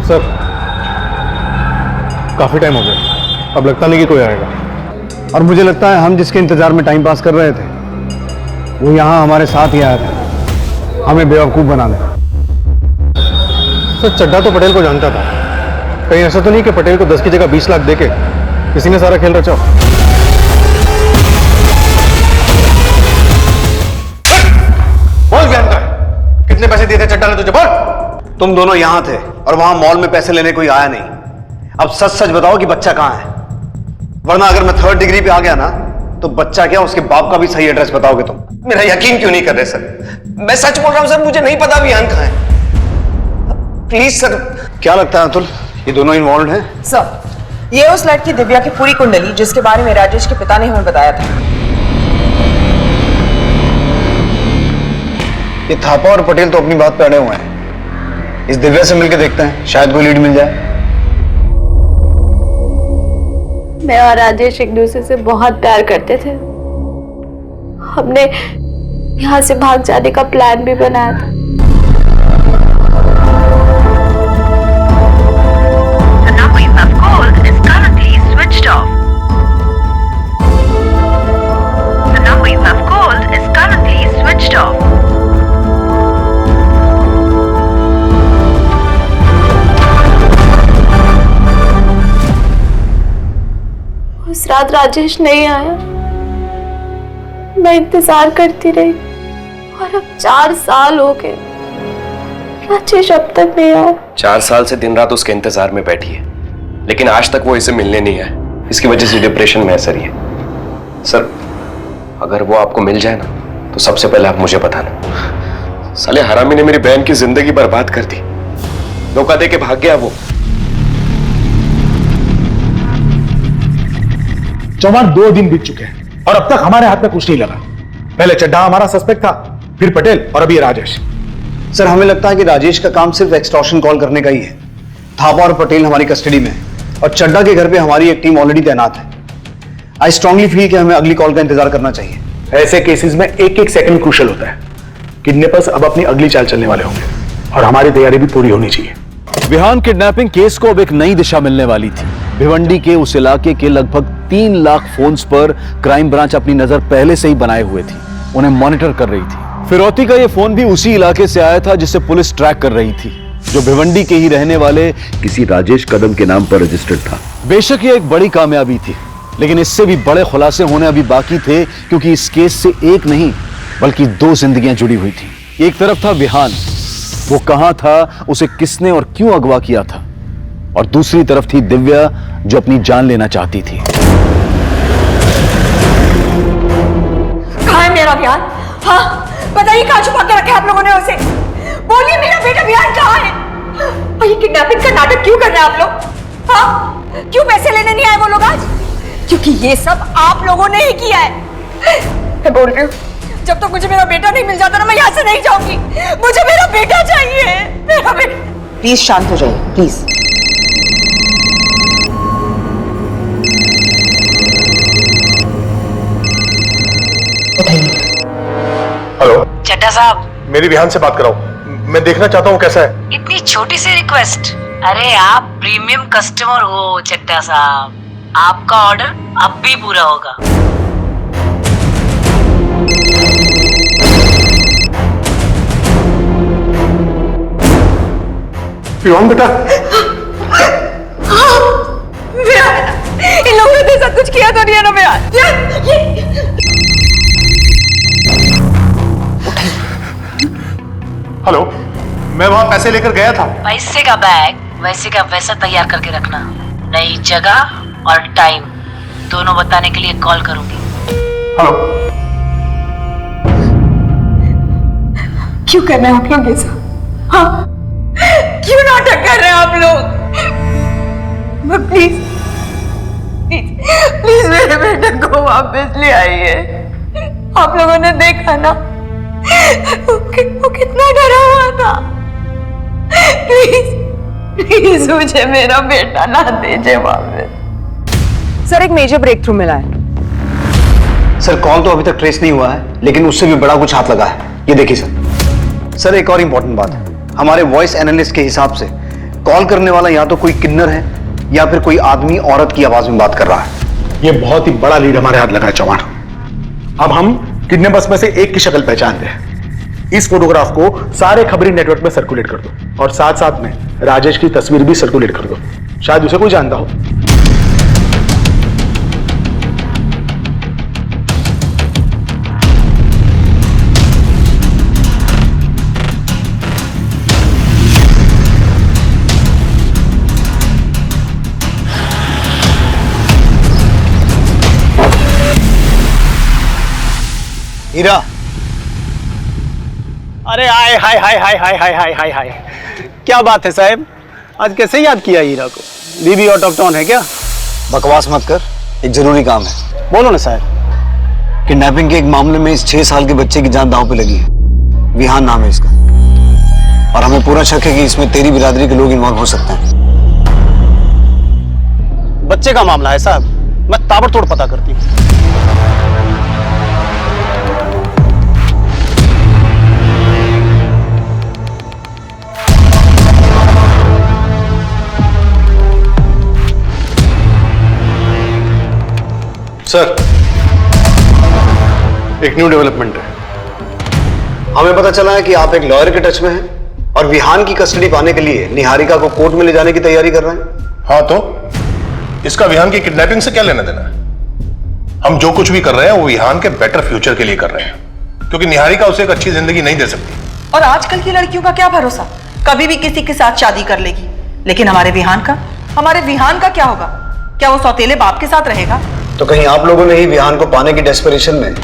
सर, काफी टाइम हो गया, अब लगता नहीं कि कोई आएगा। और मुझे लगता है हम जिसके इंतजार में टाइम पास कर रहे थे वो यहाँ हमारे साथ ही आया था, हमें बेवकूफ बनाने। सर, चड्ढा तो पटेल को जानता था। कहीं ऐसा तो नहीं कि पटेल को 10 की जगह 20 लाख देके किसी ने सारा खेल रचा? बोल विहान का है? कितने पैसे दिए थे चड्ढा ने तुझे? बोल। तुम दोनों यहाँ थे और वहां मॉल में पैसे लेने कोई आया नहीं। अब सच सच बताओ कि बच्चा कहाँ है, वरना अगर मैं 3rd डिग्री पे आ गया ना तो बच्चा क्या उसके बाप का भी सही एड्रेस बताओगे तुम। मेरा यकीन क्यों नहीं कर रहे सर? मैं सच बोल रहा हूं सर, मुझे नहीं पता विहान कहाँ है। Please sir. क्या लगता है अतुल, ये दोनों इन्वॉल्व हैं? सर, ये उस लड़की दिव्या की पूरी कुंडली जिसके बारे में राजेश के पिता ने हमें बताया था। ये थापा और पटेल तो अपनी बात पे अड़े हुए हैं। इस दिव्या से मिलकर देखते हैं, शायद कोई लीड मिल जाए। मैं और राजेश एक दूसरे से बहुत प्यार करते थे। हमने यहाँ से भाग जाने का प्लान भी बनाया था। उस रात राजेश नहीं आया। मैं इंतजार करती रही और अब 4 साल हो गए, राजेश अब तक नहीं आया। 4 साल से दिन रात उसके इंतजार में बैठी है, लेकिन आज तक वो इसे मिलने नहीं आया। इसकी वजह से डिप्रेशन में असर ही है। सर, अगर वो आपको मिल जाए ना तो सबसे पहले आप मुझे बताना। साले हरामी ने मेरी बहन की जिंदगी बर्बाद कर दी, धोखा दे के भाग गया वो। चौहान 2 दिन बीत चुके हैं और अब तक हमारे हाथ में कुछ नहीं लगा। पहले चड्ढा हमारा सस्पेक्ट था, फिर पटेल और अभी राजेश। सर, हमें लगता है कि राजेश का काम सिर्फ एक्सटॉर्शन कॉल करने का ही है। थापा और पटेल हमारी कस्टडी में है और चड्ढा के घर पे हमारी एक टीम ऑलरेडी तैनात है। आई स्ट्रांगली फील कि हमें अगली कॉल का इंतजार करना चाहिए। ऐसे केसेस में एक सेकंड क्रूशियल होता है। किडनैपर्स अब अपनी अगली चाल चलने वाले होंगे और हमारी तैयारी भी पूरी होनी चाहिए। विहान किडनैपिंग केस को अब एक नई दिशा मिलने वाली थी। भिवंडी के उस इलाके के लगभग 3 लाख फोन्स पर क्राइम ब्रांच अपनी नजर पहले से ही बनाए हुए थी, उन्हें मॉनिटर कर रही थी। फिरौती का यह फोन भी उसी इलाके से आया था जिसे पुलिस ट्रैक कर रही थी, जो भिवंडी के ही रहने वाले किसी राजेश कदम के नाम पर रजिस्टर्ड था। बेशक यह एक बड़ी कामयाबी थी, लेकिन इससे भी बड़े खुलासे होने अभी बाकी थे, क्योंकि इस केस से एक नहीं बल्कि 2 जिंदगियां जुड़ी हुई थी। एक तरफ था विहान, वो कहां था, उसे किसने और क्यों अगवा किया था, और दूसरी तरफ थी दिव्या, जो अपनी जान लेना चाहती थी। कहाँ है मेरा विहान? हाँ, बताइए कहाँ छुपा के रखा है आप लोगों ने उसे? बोलिए मेरा बेटा विहान कहाँ है? और ये किडनैपिंग का नाटक क्यों कर रहे हैं आप लोग? हाँ, क्यों पैसे लेने नहीं आए वो लोग आज? क्योंकि ये सब आप लोगों ने ही किया है। मैं बोल रही हूँ, जब तक मुझे मेरा बेटा नहीं मिल जाता ना, मैं यहाँ से नहीं जाऊंगी। मुझे मेरा बेटा चाहिए, मेरा बेटा। प्लीज शांत हो जाइए, प्लीज। हेलो चड्ढा साहब, मेरी विहान से बात कराओ, मैं देखना चाहता हूँ कैसा है। इतनी छोटी सी रिक्वेस्ट। अरे आप प्रीमियम कस्टमर हो चड्ढा साहब, आपका ऑर्डर अब भी पूरा होगा। विहान बेटा, इन लोगों ने तो सब कुछ किया तो नहीं है ना विहान? हेलो, मैं वहां पैसे लेकर गया था। पैसे का बैग वैसे का वैसा तैयार करके रखना। नई जगह और टाइम दोनों बताने के लिए कॉल करूंगी। हेलो। क्यों कर रहे हैं आप लोग ये सब? हाँ, क्यों नाटक कर रहे हैं आप लोग? प्लीज प्लीज प्लीज मेरे बेटे को वापस ले आइए। आप लोगों ने देखा ना, वो कितना डरा हुआ था। प्लीज प्लीज मुझे मेरा बेटा ना दीजिए वापस। सर, एक मेजर ब्रेक थ्रू मिला है। सर, कॉल तो अभी तक ट्रेस नहीं हुआ है, लेकिन उससे भी बड़ा कुछ हाथ लगा है। ये देखिए सर। सर, एक और इंपॉर्टेंट बात है, हमारे वॉइस एनालिस्ट के हिसाब से कॉल करने वाला या तो कोई किन्नर है या फिर कोई आदमी औरत की आवाज में बात कर रहा है। ये बहुत ही बड़ा लीड हमारे हाथ लगा है चौहान। अब हम किडनैपर्स में से एक की शक्ल पहचानते हैं। इस फोटोग्राफ को सारे खबरी नेटवर्क में सर्कुलेट कर दो और साथ साथ में राजेश की तस्वीर भी सर्कुलेट कर दो, शायद उसे कोई जानता हो। हीरा, अरे हाय हाय हाय हाय हाय हाय हाय हाय हाय, क्या बात है साहब, आज कैसे याद किया हीरा को? बीबी आउट ऑफ टाउन है क्या? बकवास मत कर, एक जरूरी काम है। बोलो ना साहब। किडनैपिंग के एक मामले में इस 6 साल के बच्चे की जान दांव पे लगी है। विहान नाम है इसका, और हमें पूरा शक है कि इसमें तेरी बिरादरी के लोग इन्वॉल्व हो सकते हैं। बच्चे का मामला है साहब, मैं ताबड़तोड़ पता करती हूँ। सर, एक न्यू डेवलपमेंट है। हमें पता चला है कि आप एक लॉयर के टच में हैं और विहान की कस्टडी पाने के लिए निहारिका को कोर्ट में ले जाने की तैयारी कर रहे हैं। हाँ, तो इसका विहान की किडनैपिंग से क्या लेना देना है? हम जो कुछ भी कर रहे हैं वो विहान के बेटर फ्यूचर के लिए कर रहे हैं, क्योंकि निहारिका उसे एक अच्छी जिंदगी नहीं दे सकती। और आजकल की लड़कियों का क्या भरोसा, कभी भी किसी के साथ शादी कर लेगी। लेकिन हमारे विहान का क्या होगा? क्या वो सौतेले बाप के साथ रहेगा? तो कहीं आप लोगों ने ही विहान को पाने की डेस्परेशन में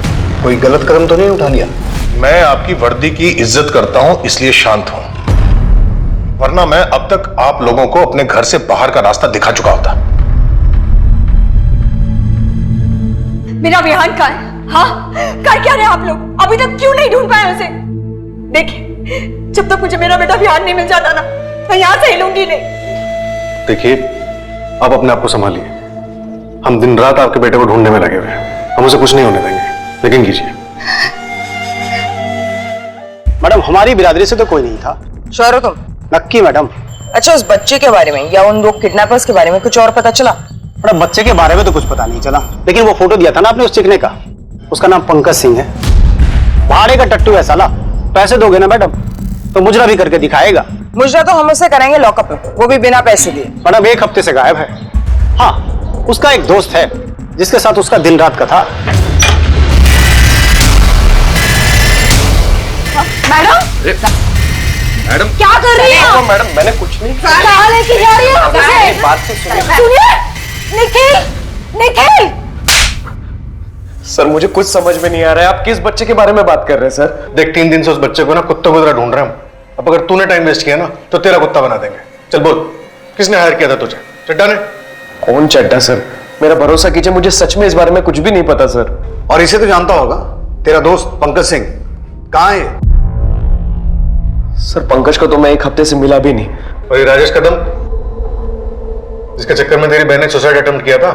कोई गलत कदम तो नहीं उठा लिया? मैं आपकी वर्दी की इज्जत करता हूं इसलिए शांत हूं, वरना मैं अब तक आप लोगों को अपने घर से बाहर का रास्ता दिखा चुका होता। मेरा विहान कहाँ है? हाँ, कर क्या रहे आप लोग? अभी तक क्यों नहीं ढूंढ पाए उसे? देखिए, जब तक मुझे मेरा बेटा विहान नहीं मिल जाता ना, मैं यहां से हिलूंगी नहीं। देखिए, आप अपने आप को संभालिए। हम दिन रात आपके बेटे को ढूंढने में लगे हुए हैं, हम उसे कुछ नहीं होने देंगे, लेकिन कीजिए। मैडम, हमारी बिरादरी से तो कोई नहीं था। श्योर हो तुम? नक्की मैडम। अच्छा, उस बच्चे के बारे में या उन दो किडनैपर्स के बारे में कुछ और पता चला? मैडम, बच्चे के बारे में तो कुछ पता नहीं चला, लेकिन वो फोटो दिया था ना आपने उस चिकने का, उसका नाम पंकज सिंह है। भाड़े का टट्टू है साला। पैसे दोगे ना मैडम तो मुजरा भी करके दिखाएगा। मुजरा तो हम उसे कराएंगे लॉकअप में, वो भी बिना पैसे दिए। मैडम, 1 हफ्ते से गायब है। हाँ, उसका एक दोस्त है जिसके साथ उसका दिन रात का था। मैडम क्या कर रही है? मैडम, मैंने कुछ नहीं कहाँ लेके जा रही है? बात तो सुनिए, निखिल, निखिल। सर, मुझे कुछ समझ में नहीं आ रहा है, आप किस बच्चे के बारे में बात कर रहे हैं सर? देख, 3 दिन से उस बच्चे को ना कुत्ते की तरह ढूंढ रहे हैं हम। अब अगर तूने टाइम वेस्ट किया ना तो तेरा कुत्ता बना देंगे। चल बोल, किसने हायर किया था तुझे? चड्डा ने? कौन चड्डा सर? मेरा भरोसा कीजिए, मुझे सच में इस बारे में कुछ भी नहीं पता सर। और इसे तो जानता होगा, तेरा दोस्त पंकज सिंह कहाँ है? सर, पंकज को तो मैं 1 हफ्ते से मिला भी नहीं। और ये राजेश कदम, जिसके चक्कर में तेरी बहन ने सुसाइड अटेम्प्ट किया था,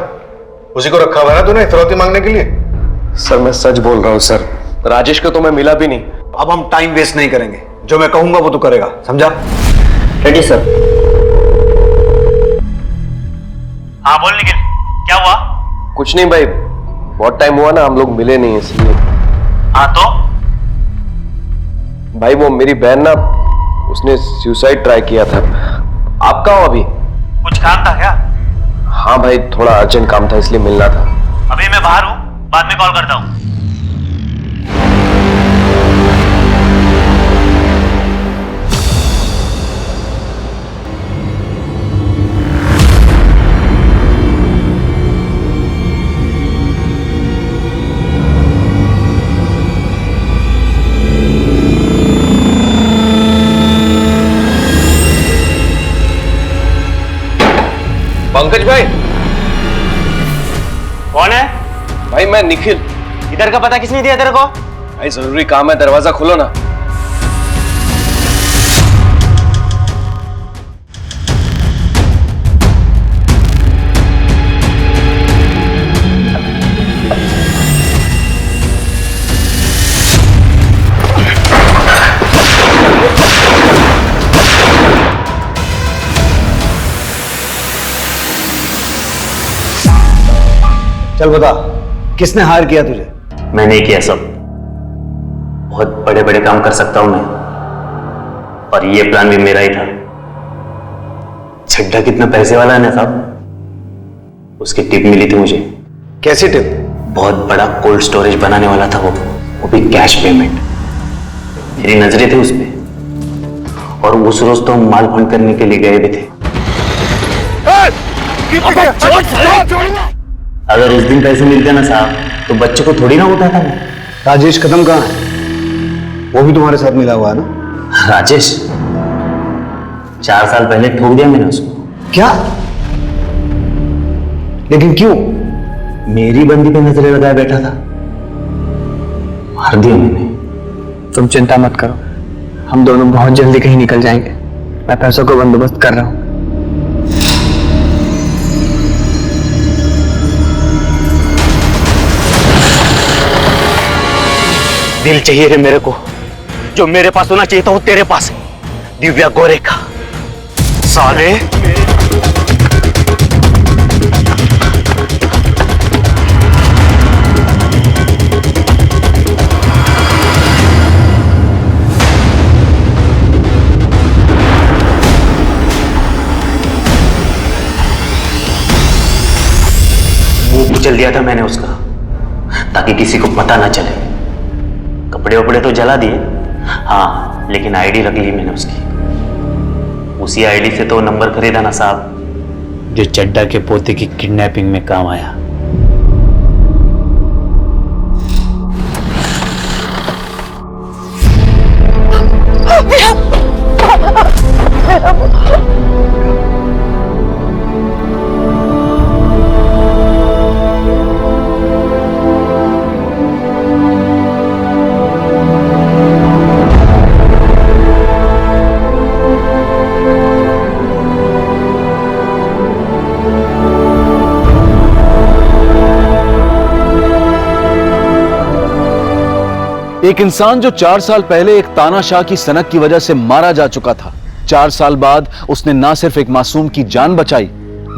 उसी को रखा हुआ है ना तूने फिरौती मांगने के लिए? सर, मैं सच बोल रहा हूँ सर, राजेश को तो मैं मिला भी नहीं। अब हम टाइम वेस्ट नहीं करेंगे, जो मैं कहूंगा वो तो करेगा, समझा? Ready sir. हाँ बोल निखिल, क्या हुआ? कुछ नहीं भाई, बहुत टाइम हुआ ना हम लोग मिले नहीं इसलिए। हाँ तो? भाई वो मेरी बहन ना, उसने सुसाइड ट्राई किया था। आप कहाँ हो अभी? कुछ काम था क्या? हाँ भाई, थोड़ा अर्जेंट काम था इसलिए मिलना था। अभी मैं बाहर हूँ, बाद में कॉल करता हूँ। पंकज भाई। कौन है? भाई मैं निखिल। इधर का पता किसने दिया तेरे को? भाई जरूरी काम है, दरवाजा खोलो ना। चल बता, किसने हायर किया तुझे? मैंने किया सब। बहुत बड़े बड़े काम कर सकता हूं मैं, और ये प्लान भी मेरा ही था। छड्डा कितना पैसे वाला है ना साहब, उसकी टिप मिली थी मुझे। कैसी टिप? बहुत बड़ा कोल्ड स्टोरेज बनाने वाला था वो भी कैश पेमेंट। मेरी नजरें थी उस पे, और उस रोज तो हम माल फंड करने के लिए गए भी थे। अगर उस दिन पैसे मिलते ना साहब तो बच्चे को थोड़ी ना उठाता मैं। राजेश कदम कहाँ है? वो भी तुम्हारे साथ मिला हुआ है ना? राजेश 4 साल पहले ठोक दिया मैंने उसको। क्या? लेकिन क्यों? मेरी बंदी पे नजरें लगाए बैठा था, मार दिया मैंने। तुम चिंता मत करो, हम दोनों बहुत जल्दी कहीं निकल जाएंगे। मैं पैसों को बंदोबस्त कर रहा हूं। दिल चाहिए रे मेरे को, जो मेरे पास होना चाहिए था वो तेरे पास है। दिव्या गोरेखा साले। मुंह कुचल दिया था मैंने उसका, ताकि किसी को पता ना चले। कपड़े वपड़े तो जला दिए, हाँ, लेकिन आईडी रख ली मैंने उसकी। उसी आईडी से तो नंबर खरीदा ना साहब, जो चड्डा के पोते की किडनैपिंग में काम आया। एक इंसान जो 4 साल पहले एक तानाशाह की सनक की वजह से मारा जा चुका था, 4 साल बाद उसने ना सिर्फ एक मासूम की जान बचाई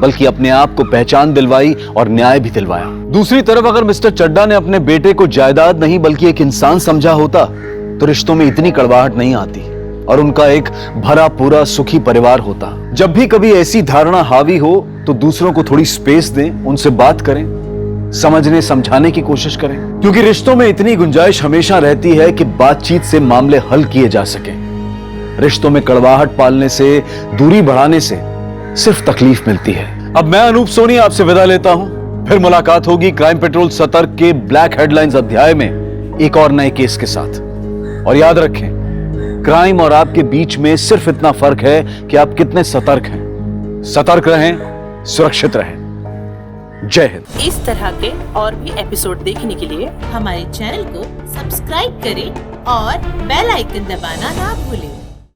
बल्कि अपने आप को पहचान दिलवाई और न्याय भी दिलवाया। दूसरी तरफ अगर मिस्टर चड्डा ने अपने बेटे को जायदाद नहीं बल्कि एक इंसान समझा होता तो रिश्तों में इतनी कड़वाहट नहीं आती और उनका एक भरा पूरा सुखी परिवार होता। जब भी कभी ऐसी धारणा हावी हो तो दूसरों को थोड़ी स्पेस दें, उनसे बात करें, समझने समझाने की कोशिश करें, क्योंकि रिश्तों में इतनी गुंजाइश हमेशा रहती है कि बातचीत से मामले हल किए जा सके। रिश्तों में कड़वाहट पालने से, दूरी बढ़ाने से सिर्फ तकलीफ मिलती है। अब मैं अनूप सोनी आपसे विदा लेता हूं, फिर मुलाकात होगी क्राइम पेट्रोल सतर्क के ब्लैक हेडलाइंस अध्याय में एक और नए केस के साथ। और याद रखें, क्राइम और आपके बीच में सिर्फ इतना फर्क है कि आप कितने सतर्क हैं। सतर्क रहें, सुरक्षित रहें। जय हिंद। इस तरह के और भी एपिसोड देखने के लिए हमारे चैनल को सब्सक्राइब करें और बेल आइकन दबाना ना भूलें।